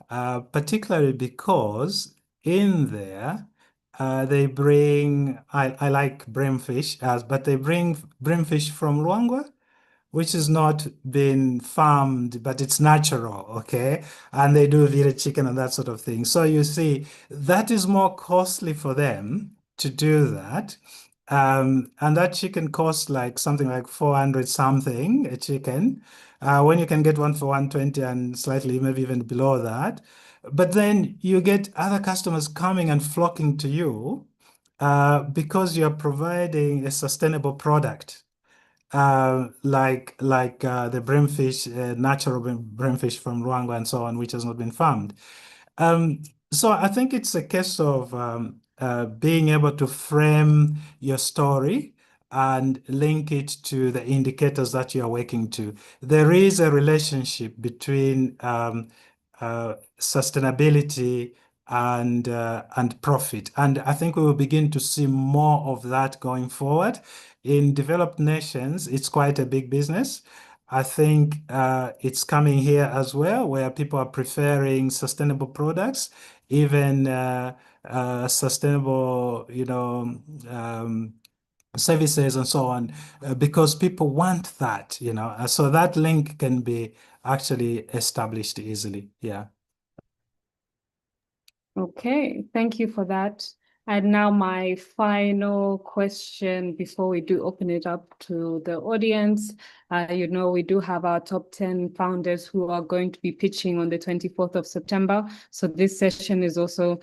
particularly because in there they bring I like breamfish but they bring breamfish from Luangwa, which is not been farmed, but it's natural, okay? And they do village chicken and that sort of thing. So you see, that is more costly for them to do that. And that chicken costs like something like 400 something a chicken, when you can get one for 120 and slightly maybe even below that. But then you get other customers coming and flocking to you because you're providing a sustainable product like the brimfish, natural brimfish from Luangwa and so on, which has not been farmed. Um, so I think it's a case of being able to frame your story and link it to the indicators that you are working to. There is a relationship between sustainability and profit, and I think we will begin to see more of that going forward. In developed nations, it's quite a big business. I think it's coming here as well, where people are preferring sustainable products, even sustainable, services and so on, because people want that, So that link can be actually established easily. Yeah. Okay, thank you for that. And now my final question before we do open it up to the audience. We do have our top 10 founders who are going to be pitching on the 24th of September. So this session is also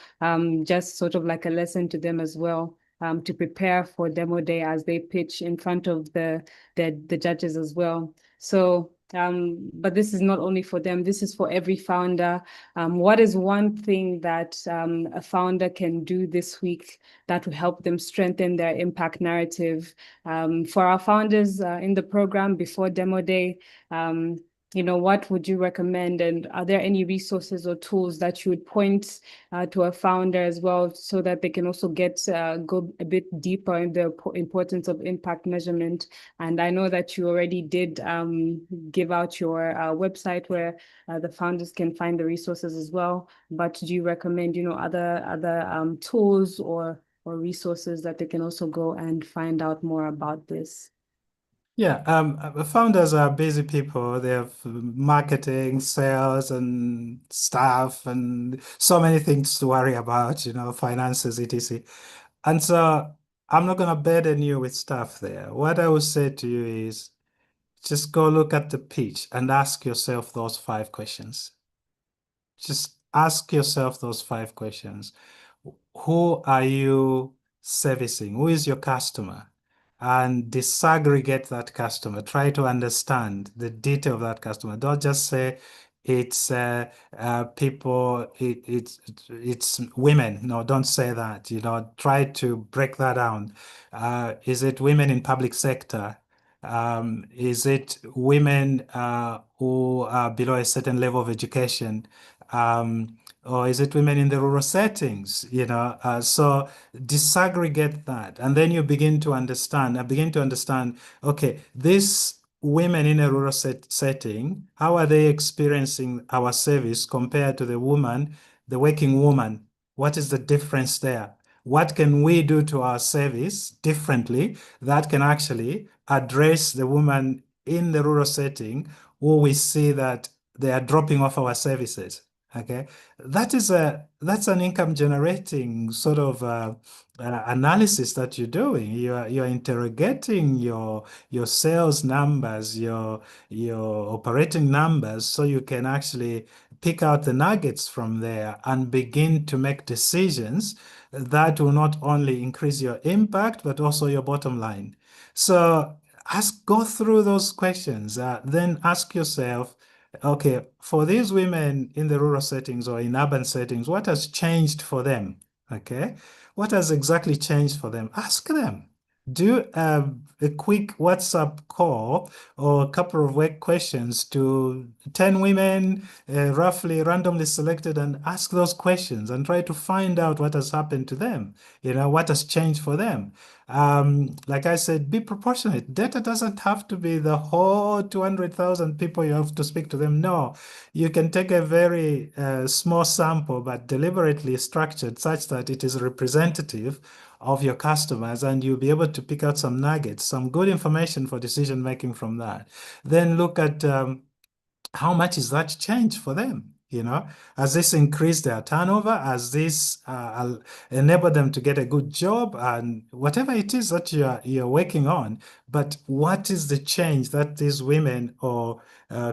just sort of like a lesson to them as well, to prepare for demo day as they pitch in front of the judges as well. So, but this is not only for them, this is for every founder. What is one thing that a founder can do this week that will help them strengthen their impact narrative? For our founders in the program before demo day, what would you recommend? And are there any resources or tools that you would point to a founder as well, so that they can also go a bit deeper in the importance of impact measurement? And I know that you already did give out your website where the founders can find the resources as well. But do you recommend, other tools or resources that they can also go and find out more about this? Yeah, founders are busy people. They have marketing, sales, and staff, and so many things to worry about, finances, etc. And so I'm not going to burden you with stuff there. What I would say to you is just go look at the pitch and ask yourself those 5 questions. Just ask yourself those 5 questions. Who are you servicing? Who is your customer? And disaggregate that customer. Try to understand the detail of that customer. Don't just say it's people, it's women. No, don't say that. Try to break that down. Is it women in public sector? Is it women who are below a certain level of education? Or is it women in the rural settings? So disaggregate that, and then you begin to understand. Okay, these women in a rural setting, how are they experiencing our service compared to the working woman? What is the difference there? What can we do to our service differently that can actually address the woman in the rural setting, who we see that they are dropping off our services? Okay, that's an income generating sort of analysis that you're doing. You're interrogating your sales numbers, your operating numbers, so you can actually pick out the nuggets from there and begin to make decisions that will not only increase your impact but also your bottom line. So go through those questions, then ask yourself. Okay, for these women in the rural settings or in urban settings, what has changed for them? Okay, what has exactly changed for them? Ask them. Do a quick WhatsApp call or a couple of web questions to 10 women, roughly randomly selected, and ask those questions and try to find out what has happened to them, what has changed for them. Like I said, be proportionate. Data doesn't have to be the whole 200,000 people you have to speak to them. No, you can take a very small sample, but deliberately structured such that it is representative of your customers, and you'll be able to pick out some nuggets, some good information for decision making from that. Then look at how much is that change for them? Has this increased their turnover? Has this enabled them to get a good job? And whatever it is that you're working on, but what is the change that these women or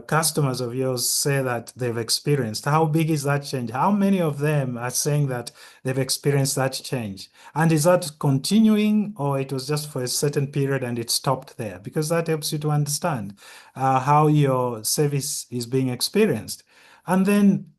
customers of yours say that they've experienced? How big is that change? How many of them are saying that they've experienced that change? And is that continuing, or it was just for a certain period and it stopped there? Because that helps you to understand how your service is being experienced. And then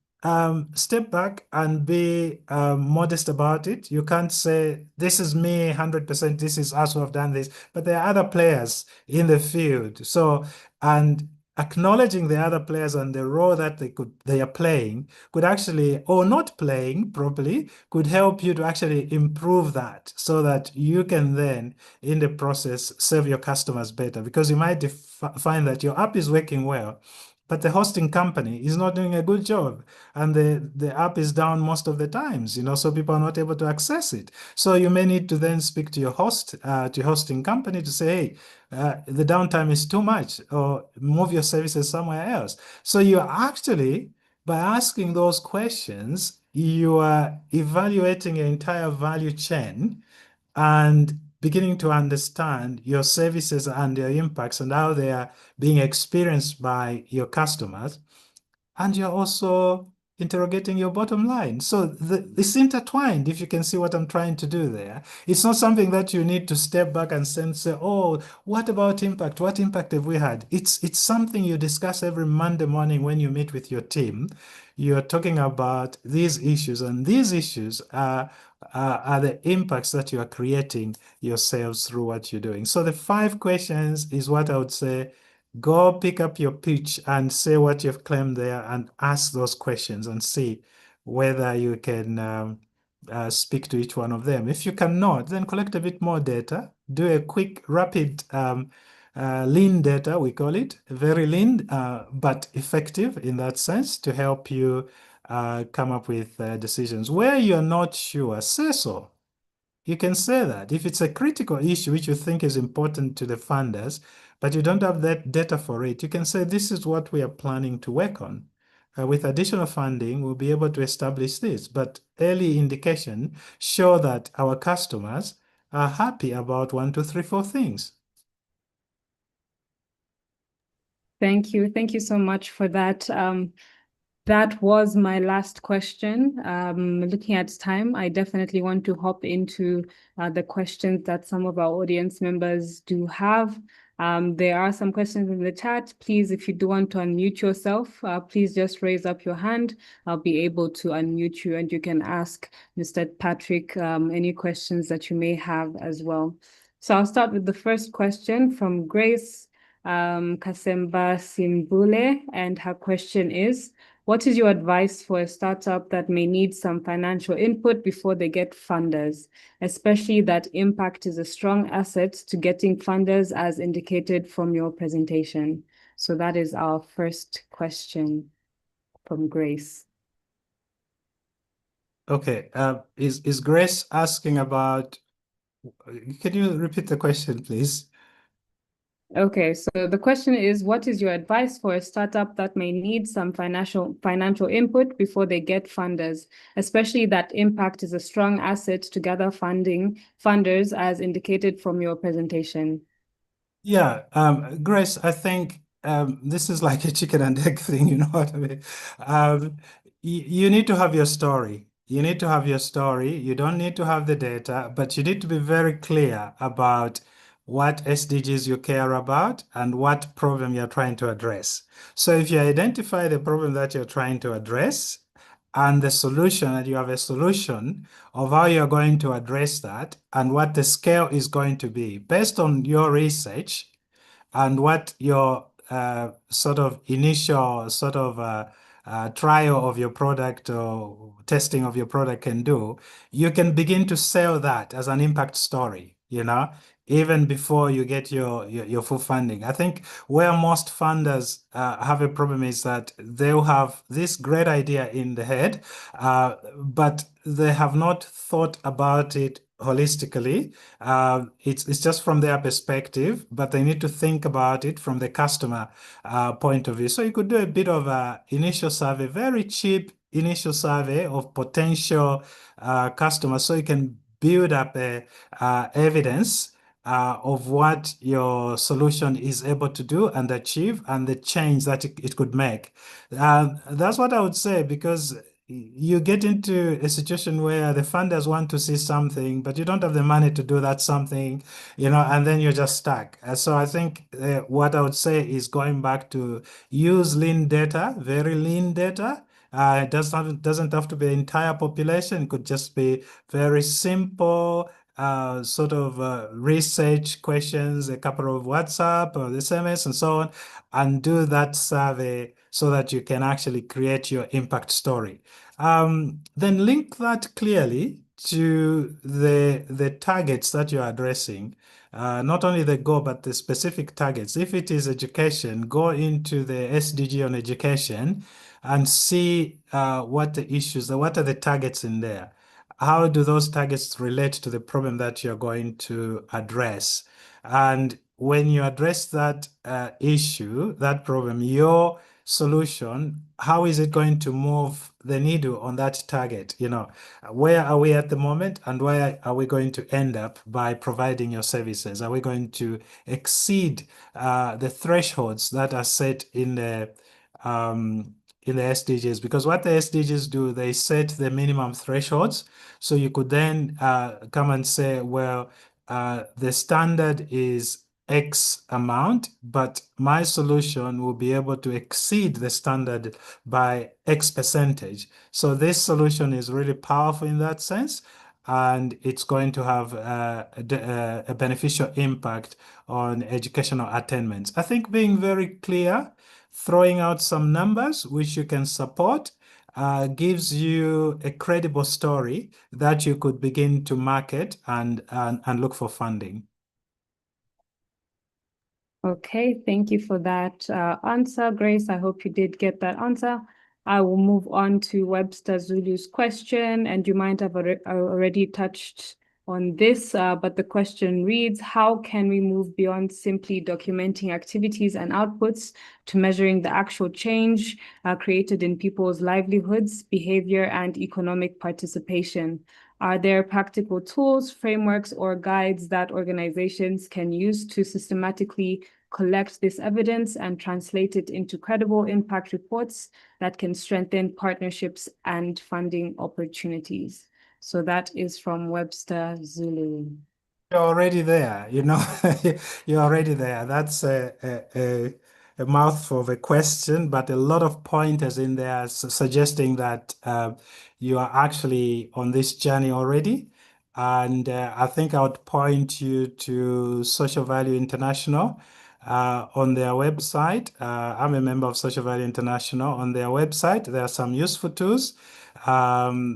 step back and be modest about it. You can't say, this is me 100%, this is us who have done this, but there are other players in the field. So, and acknowledging the other players and the role that they are playing could actually, or not playing properly, could help you to actually improve that so that you can then in the process serve your customers better, because you might find that your app is working well, but the hosting company is not doing a good job, and the app is down most of the times, so people are not able to access it. So you may need to then speak to your hosting company to say, hey, the downtime is too much, or move your services somewhere else. So you actually, by asking those questions, you are evaluating your entire value chain and beginning to understand your services and their impacts and how they are being experienced by your customers. And you're also interrogating your bottom line. So it's intertwined, if you can see what I'm trying to do there. It's not something that you need to step back and say, oh, what about impact? What impact have we had? It's something you discuss every Monday morning when you meet with your team. You're talking about these issues, and these issues are the impacts that you are creating yourselves through what you're doing. So the 5 questions is what I would say. Go pick up your pitch and say what you've claimed there and ask those questions and see whether you can speak to each one of them. If you cannot, then collect a bit more data. Do a quick, rapid, lean data, we call it. Very lean, but effective in that sense to help you come up with decisions. Where you're not sure, say so. You can say that. If it's a critical issue which you think is important to the funders, but you don't have that data for it, you can say, this is what we are planning to work on. With additional funding, we'll be able to establish this. But early indication show that our customers are happy about 1, 2, 3, 4 things. Thank you. Thank you so much for that. That was my last question. Looking at time, I definitely want to hop into the questions that some of our audience members do have. There are some questions in the chat. Please, if you do want to unmute yourself, please just raise up your hand. I'll be able to unmute you and you can ask Mr. Patrick any questions that you may have as well. So I'll start with the first question from Grace Kasemba Simbule, and her question is, what is your advice for a startup that may need some financial input before they get funders, especially that impact is a strong asset to getting funders as indicated from your presentation? So that is our first question from Grace. Okay, is Grace asking about, can you repeat the question, please? Okay, so the question is, what is your advice for a startup that may need some financial input before they get funders, especially that impact is a strong asset to gather funders as indicated from your presentation? Yeah, Grace, I think this is like a chicken and egg thing, you know what I mean? You need to have your story. You need to have your story. You don't need to have the data, but you need to be very clear about what SDGs you care about and what problem you're trying to address. So if you identify the problem that you're trying to address and the solution, and you have a solution of how you're going to address that and what the scale is going to be based on your research and what your sort of initial sort of trial of your product or testing of your product can do, you can begin to sell that as an impact story, you know, even before you get your full funding. I think where most funders have a problem is that they'll have this great idea in the head, but they have not thought about it holistically. It's just from their perspective, but they need to think about it from the customer point of view. So you could do a bit of a initial survey, very cheap initial survey of potential customers, so you can build up a evidence of what your solution is able to do and achieve and the change that it could make. That's what I would say, because you get into a situation where the funders want to see something, but you don't have the money to do that something, you know, and then you're just stuck. So I think what I would say is going back to use lean data, very lean data. It doesn't have to be the entire population. It could just be very simple sort of research questions, a couple of WhatsApp or SMS and so on, and do that survey so that you can actually create your impact story. Then link that clearly to the targets that you're addressing. Not only the goal, but the specific targets. If it is education, go into the SDG on education and see what the issues, what are the targets in there. How do those targets relate to the problem that you're going to address? And when you address that issue, that problem, your solution, how is it going to move the needle on that target? You know, where are we at the moment and where are we going to end up by providing your services? Are we going to exceed the thresholds that are set in the SDGs? Because what the SDGs do, they set the minimum thresholds. So you could then come and say, well, the standard is X amount, but my solution will be able to exceed the standard by X percentage. So this solution is really powerful in that sense, and it's going to have a beneficial impact on educational attainments. I think being very clear, throwing out some numbers which you can support, gives you a credible story that you could begin to market and look for funding. Okay, thank you for that answer, Grace. I hope you did get that answer. I will move on to Webster Zulu's question, and you might have already touched on this, but the question reads, how can we move beyond simply documenting activities and outputs to measuring the actual change created in people's livelihoods, behavior, and economic participation? Are there practical tools, frameworks, or guides that organizations can use to systematically collect this evidence and translate it into credible impact reports that can strengthen partnerships and funding opportunities? So that is from Webster Zulu. You're already there, you know, you're already there. That's a mouthful of a question, but a lot of pointers in there suggesting that you are actually on this journey already. And I think I would point you to Social Value International on their website. I'm a member of Social Value International. On their website, there are some useful tools.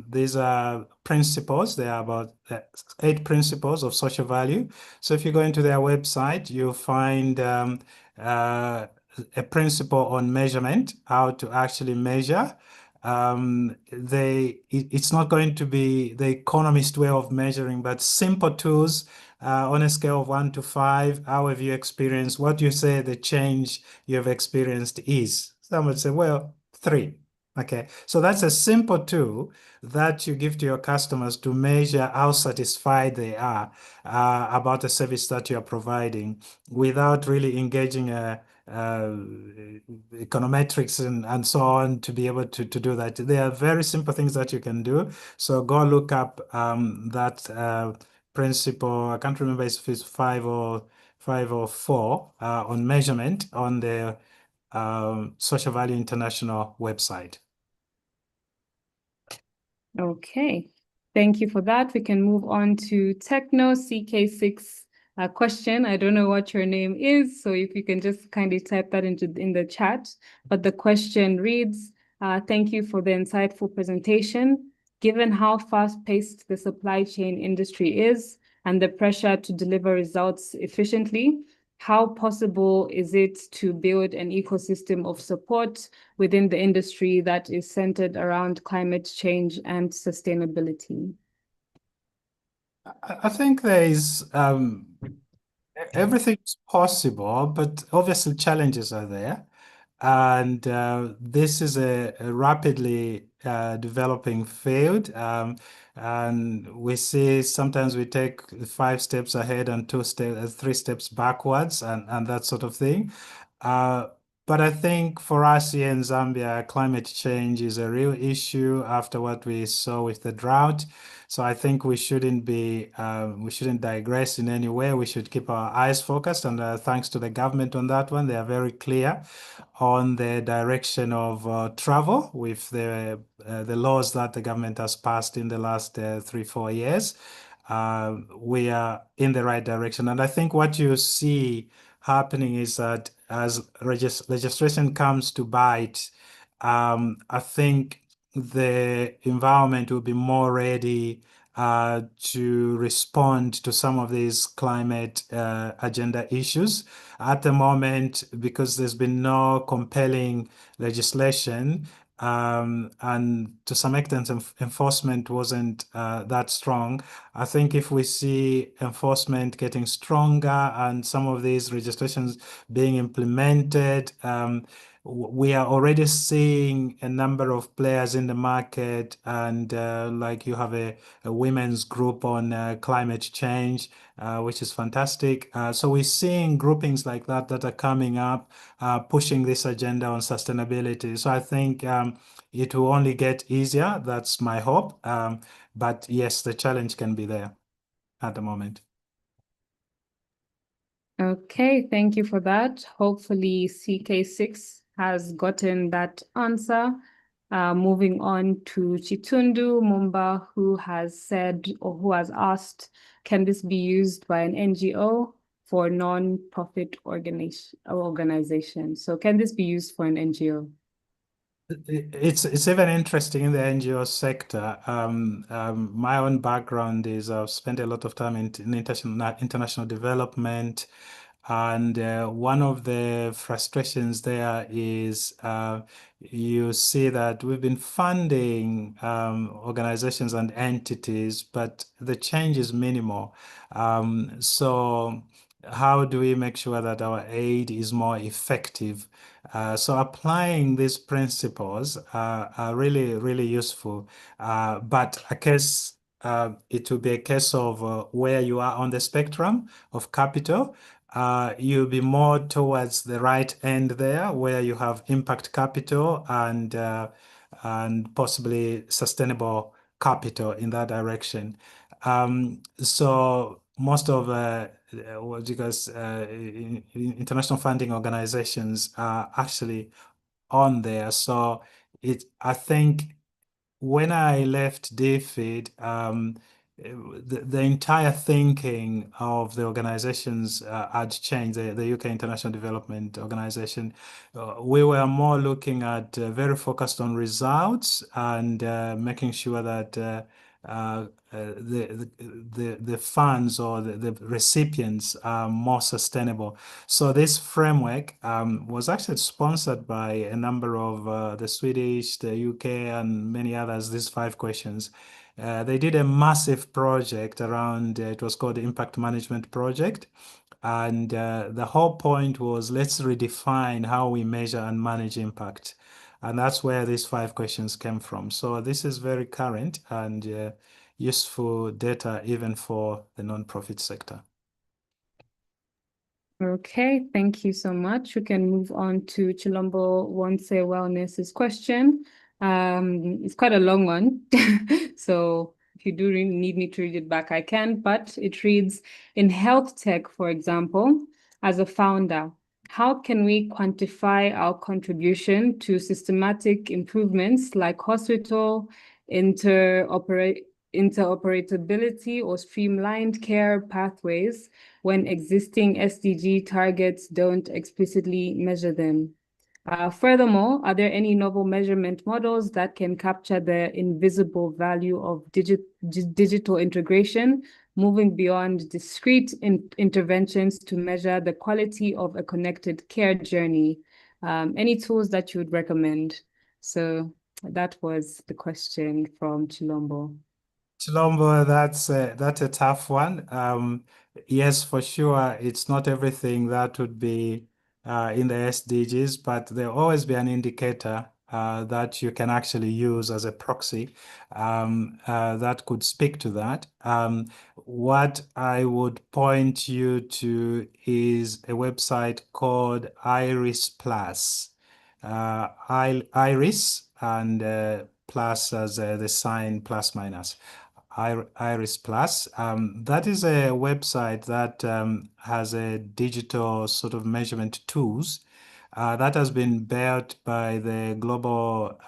These are principles. There are about 8 principles of social value. So if you go into their website, you'll find a principle on measurement, how to actually measure It's not going to be the economist way of measuring, but simple tools on a scale of 1 to 5. How have you experienced? What do you say the change you have experienced is? Some would say, well, 3. Okay, so that's a simple tool that you give to your customers to measure how satisfied they are about the service that you are providing without really engaging uh, econometrics and so on to be able to do that. There are very simple things that you can do. So go look up that principle. I can't remember if it's 5 or 4 on measurement on the Social Value International website. Okay, thank you for that. We can move on to Techno CK6 question. I don't know what your name is, so if you can just kindly type that in the chat. But the question reads, thank you for the insightful presentation. Given how fast-paced the supply chain industry is and the pressure to deliver results efficiently, how possible is it to build an ecosystem of support within the industry that is centered around climate change and sustainability? I think there is everything's possible, but obviously challenges are there. And this is a rapidly developing field. And we see sometimes we take 5 steps ahead and 3 steps backwards and that sort of thing. Uh, but I think for us here in Zambia, climate change is a real issue after what we saw with the drought. So I think we shouldn't digress in any way. We should keep our eyes focused. And thanks to the government on that one, they are very clear on the direction of travel with the laws that the government has passed in the last 3, 4 years. We are in the right direction. And I think what you see happening is that as legislation comes to bite, I think the environment will be more ready to respond to some of these climate agenda issues. At the moment, because there's been no compelling legislation, and to some extent, enforcement wasn't that strong. I think if we see enforcement getting stronger and some of these legislations being implemented, we are already seeing a number of players in the market, and like you have a women's group on climate change, which is fantastic. So we're seeing groupings like that that are coming up, pushing this agenda on sustainability. So I think it will only get easier. That's my hope. But yes, the challenge can be there at the moment. Okay, thank you for that. Hopefully CK6 has gotten that answer. Moving on to Chitundu Mumba, who has said or who has asked, can this be used by an NGO for non-profit organization? So can this be used for an NGO? It's even interesting in the NGO sector. My own background is I've spent a lot of time in international development, and one of the frustrations there is you see that we've been funding organizations and entities, but the change is minimal. So how do we make sure that our aid is more effective? So applying these principles are really, really useful. But it will be a case of where you are on the spectrum of capital. You'll be more towards the right end there, where you have impact capital and possibly sustainable capital in that direction. So most of what you guys international funding organizations are actually on there. So I think when I left DFID, the entire thinking of the organizations had changed, the UK International Development Organization. We were more looking at very focused on results and making sure that the funds or the recipients are more sustainable. So this framework was actually sponsored by a number of the Swedish, the UK, and many others. These 5 questions. They did a massive project around. It was called the Impact Management Project. And the whole point was let's redefine how we measure and manage impact. And that's where these 5 questions came from. So this is very current and useful data even for the nonprofit sector. Okay, thank you so much. We can move on to Chilombo Wonse Wellness's question. It's quite a long one. So if you do need me to read it back, I can, but it reads, in health tech, for example, as a founder, how can we quantify our contribution to systematic improvements like hospital interoperability or streamlined care pathways when existing SDG targets don't explicitly measure them? Furthermore, are there any novel measurement models that can capture the invisible value of digital integration, moving beyond discrete interventions to measure the quality of a connected care journey? Any tools that you would recommend? So that was the question from Chilombo. Chilombo, that's a tough one. Yes, for sure, it's not everything that would be in the SDGs, but there'll always be an indicator that you can actually use as a proxy that could speak to that. What I would point you to is a website called Iris Plus. Iris and plus as the sign plus minus. Iris Plus. That is a website that has a digital sort of measurement tools that has been built by the Global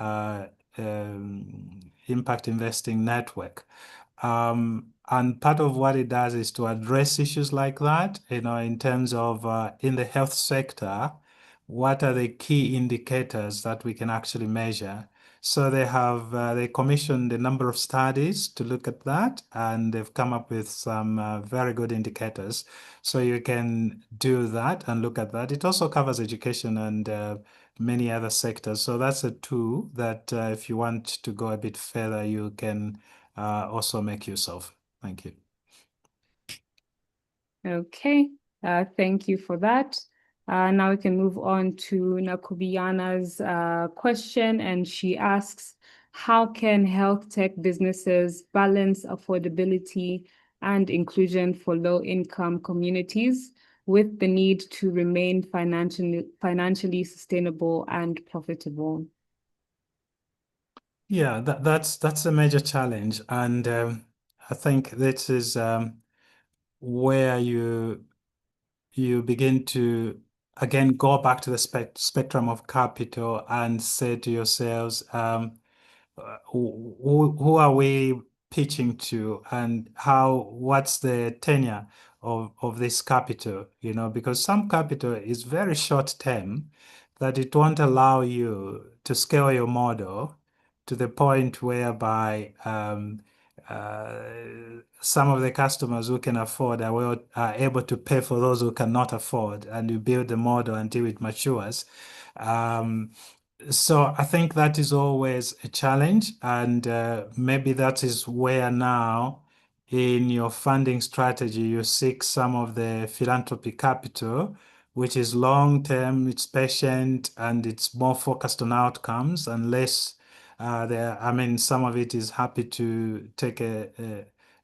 Impact Investing Network. And part of what it does is to address issues like that, in terms of in the health sector, what are the key indicators that we can actually measure? So they commissioned a number of studies to look at that, and they've come up with some very good indicators. So you can do that and look at that. It also covers education and many other sectors. So that's a tool that if you want to go a bit further, you can also make use of. Thank you. Okay, thank you for that. Now we can move on to Nakubiyana's question, and she asks, how can health tech businesses balance affordability and inclusion for low-income communities with the need to remain financially sustainable and profitable? Yeah, that's a major challenge, and I think this is where you begin to again go back to the spectrum of capital and say to yourselves, who are we pitching to, and what's the tenure of this capital, because some capital is very short term, that it won't allow you to scale your model to the point whereby uh, some of the customers who can afford are able to pay for those who cannot afford, and you build the model until it matures. Um, so I think that is always a challenge, and maybe that is where now in your funding strategy you seek some of the philanthropy capital, which is long term, it's patient, and it's more focused on outcomes and less. I mean, some of it is happy to take a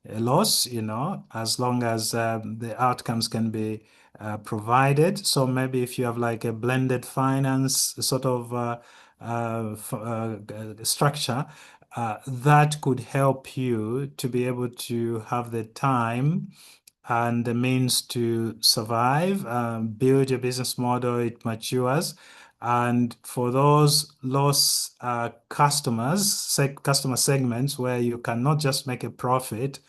loss, as long as the outcomes can be provided. So maybe if you have like a blended finance sort of structure, that could help you to be able to have the time and the means to survive, build your business model, it matures. And for those loss customer segments where you cannot just make a profit,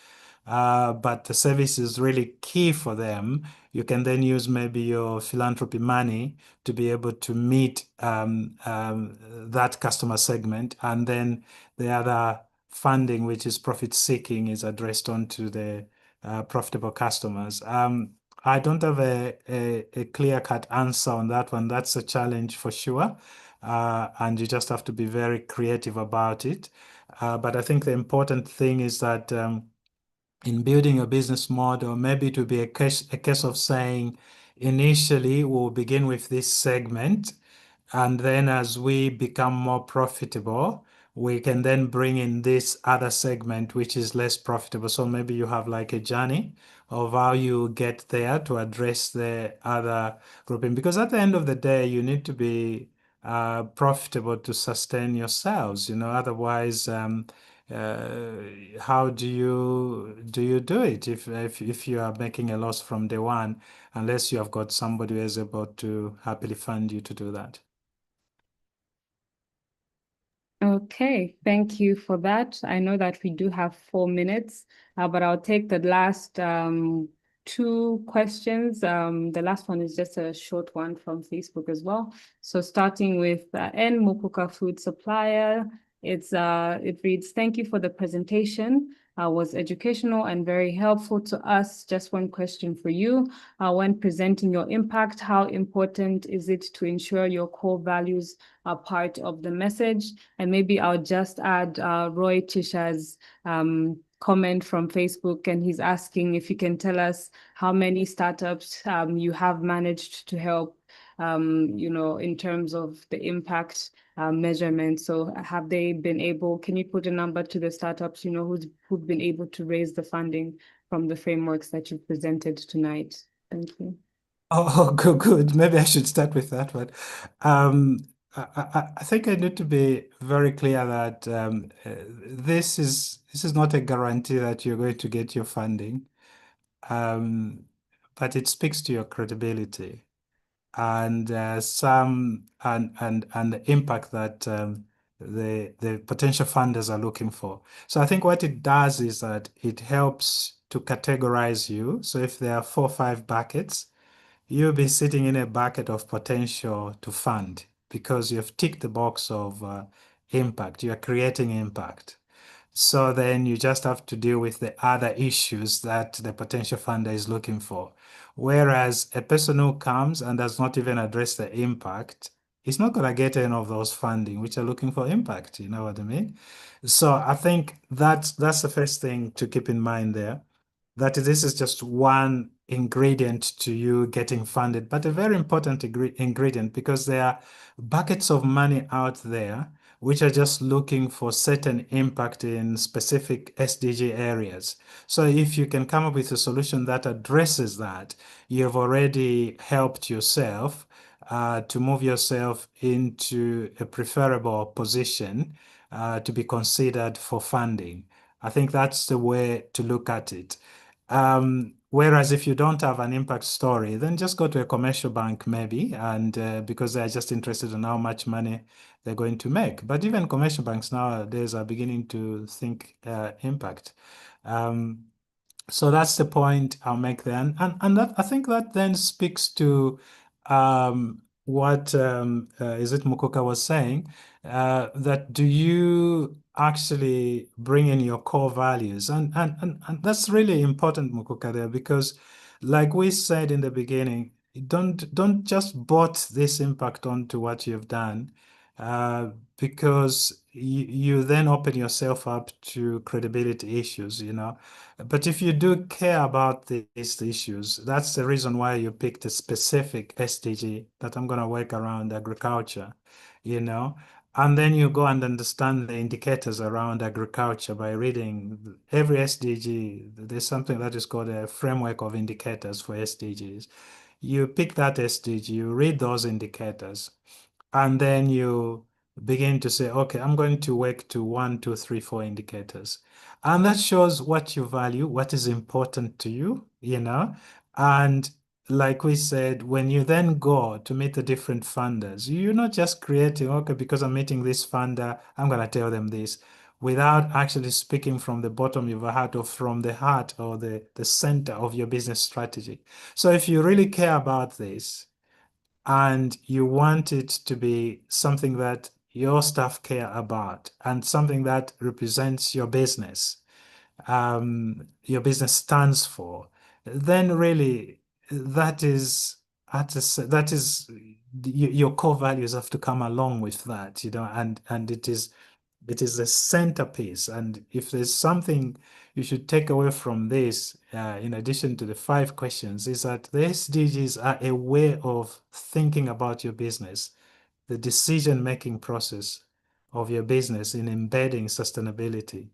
but the service is really key for them, you can then use maybe your philanthropy money to be able to meet that customer segment. And then the other funding which is profit seeking is addressed onto the profitable customers. I don't have a clear-cut answer on that one. That's a challenge for sure. And you just have to be very creative about it. But I think the important thing is that in building a business model, maybe it would be a case of saying, initially, we'll begin with this segment, and then as we become more profitable, we can then bring in this other segment, which is less profitable. So maybe you have like a journey of how you get there to address the other grouping. Because at the end of the day, you need to be profitable to sustain yourselves, otherwise, uh, how do you do it if you are making a loss from day one, unless you have got somebody who is able to happily fund you to do that? Okay, thank you for that. I know that we do have 4 minutes, but I'll take the last two questions. The last one is just a short one from Facebook as well. So starting with N Mukuka Food Supplier, it reads, "Thank you for the presentation. Was educational and very helpful to us. Just one question for you. When presenting your impact, how important is it to ensure your core values are part of the message?" And maybe I'll just add Roy Tisha's comment from Facebook, and he's asking if you can tell us how many startups you have managed to help, in terms of the impact measurement. So have they been able, can you put a number to the startups, who've been able to raise the funding from the frameworks that you've presented tonight? Thank you. Oh, good, good. Maybe I should start with that one. Um, I think I need to be very clear that this is not a guarantee that you're going to get your funding, um, but it speaks to your credibility and and the impact that the potential funders are looking for. So I think what it does is that it helps to categorize you. So if there are 4 or 5 buckets, you'll be sitting in a bucket of potential to fund because you've ticked the box of impact. You're creating impact. So then you just have to deal with the other issues that the potential funder is looking for. Whereas a person who comes and does not even address the impact is not going to get any of those funding, which are looking for impact. You know what I mean? So I think that's the first thing to keep in mind there, that this is just one ingredient to you getting funded, but a very important ingredient, because there are buckets of money out there which are just looking for certain impact in specific SDG areas. So if you can come up with a solution that addresses that, you've already helped yourself to move yourself into a preferable position to be considered for funding. I think that's the way to look at it. Whereas if you don't have an impact story, then just go to a commercial bank maybe, and because they're just interested in how much money they're going to make. But even commercial banks nowadays are beginning to think impact. Um, so that's the point I'll make then. And that, I think that then speaks to what is it Mukoka was saying, that do you actually bring in your core values? And that's really important, Mukoka, there, because like we said in the beginning, don't just bot this impact onto what you've done, uh, because you then open yourself up to credibility issues. But if you do care about these issues, that's the reason why you picked a specific SDG that I'm going to work around agriculture, you know. And then you go and understand the indicators around agriculture by reading every SDG. There's something that is called a framework of indicators for SDGs. You pick that SDG, you read those indicators, and then you begin to say, okay, I'm going to work to 1, 2, 3, 4 indicators. And that shows what you value, what is important to you. And like we said, when you then go to meet the different funders, you're not just creating, okay, because I'm meeting this funder, I'm going to tell them this, without actually speaking from the bottom of your heart or from the heart or the center of your business strategy. So if you really care about this, and you want it to be something that your staff care about and something that represents your business stands for, then really that is your core values have to come along with that, and it is a centerpiece. And if there's something you should take away from this, in addition to the 5 questions, is that the SDGs are a way of thinking about your business, the decision-making process of your business in embedding sustainability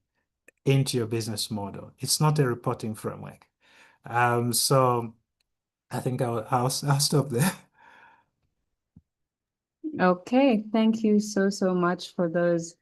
into your business model. It's not a reporting framework. So I think I'll stop there. Okay, thank you so much for those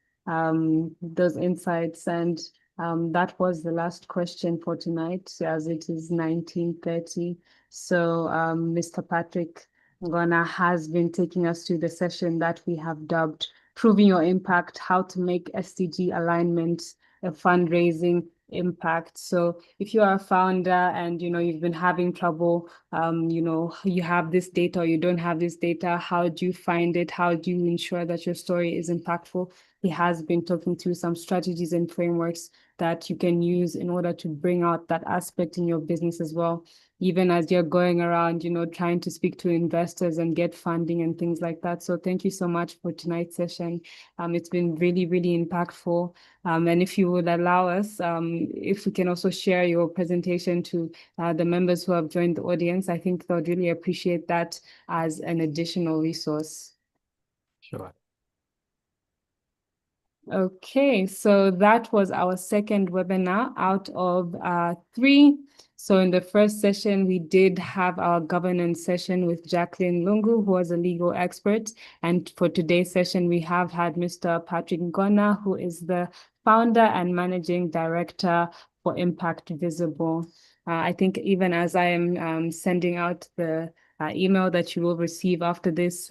insights. And that was the last question for tonight, as it is 19:30. So Mr. Patrick Ngona has been taking us to the session that we have dubbed Proving Your Impact, How to Make SDG Alignment a Fundraising Impact. So if you are a founder and you've been having trouble, you have this data or you don't have this data, how do you find it? How do you ensure that your story is impactful? He has been talking through some strategies and frameworks that you can use in order to bring out that aspect in your business as well, even as you're going around, trying to speak to investors and get funding and things like that. So thank you so much for tonight's session. It's been really, really impactful. And if you would allow us, if we can also share your presentation to the members who have joined the audience, I think they'll really appreciate that as an additional resource. Sure. Okay, so that was our second webinar out of 3. So in the first session, we did have our governance session with Jacqueline Lungu, who was a legal expert. And for today's session, we have had Mr. Patrick Ngona, who is the founder and managing director for Impact Visible. I think even as I am sending out the email that you will receive after this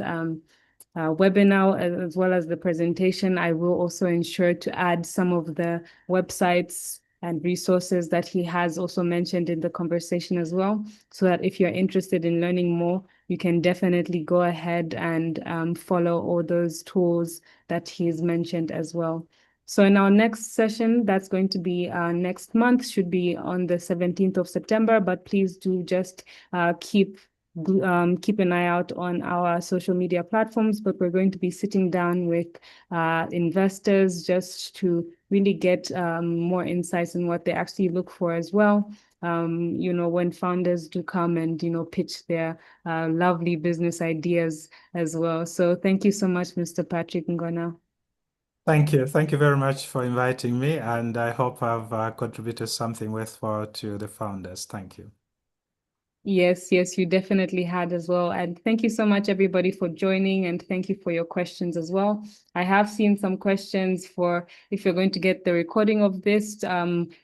webinar, as well as the presentation, I will also ensure to add some of the websites and resources that he has also mentioned in the conversation as well, so that if you're interested in learning more, you can definitely go ahead and follow all those tools that he's mentioned as well. So in our next session, that's going to be next month, should be on the 17th of September, but please do just keep an eye out on our social media platforms. But we're going to be sitting down with investors just to really get more insights on what they actually look for as well. When founders do come and, pitch their lovely business ideas as well. So thank you so much, Mr. Patrick Ngona. Thank you. Thank you very much for inviting me, and I hope I've contributed something worthwhile to the founders. Thank you. Yes, you definitely had as well. And thank you so much, everybody, for joining. And thank you for your questions as well. I have seen some questions for if you're going to get the recording of this.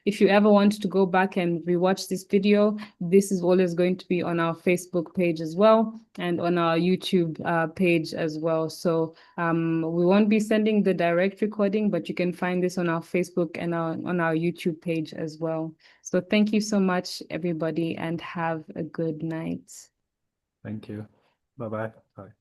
If you ever want to go back and rewatch this video, this is always going to be on our Facebook page as well and on our YouTube page as well. So we won't be sending the direct recording, but you can find this on our Facebook and on our YouTube page as well. So thank you so much, everybody, and have a good night. Thank you. Bye-bye. Bye.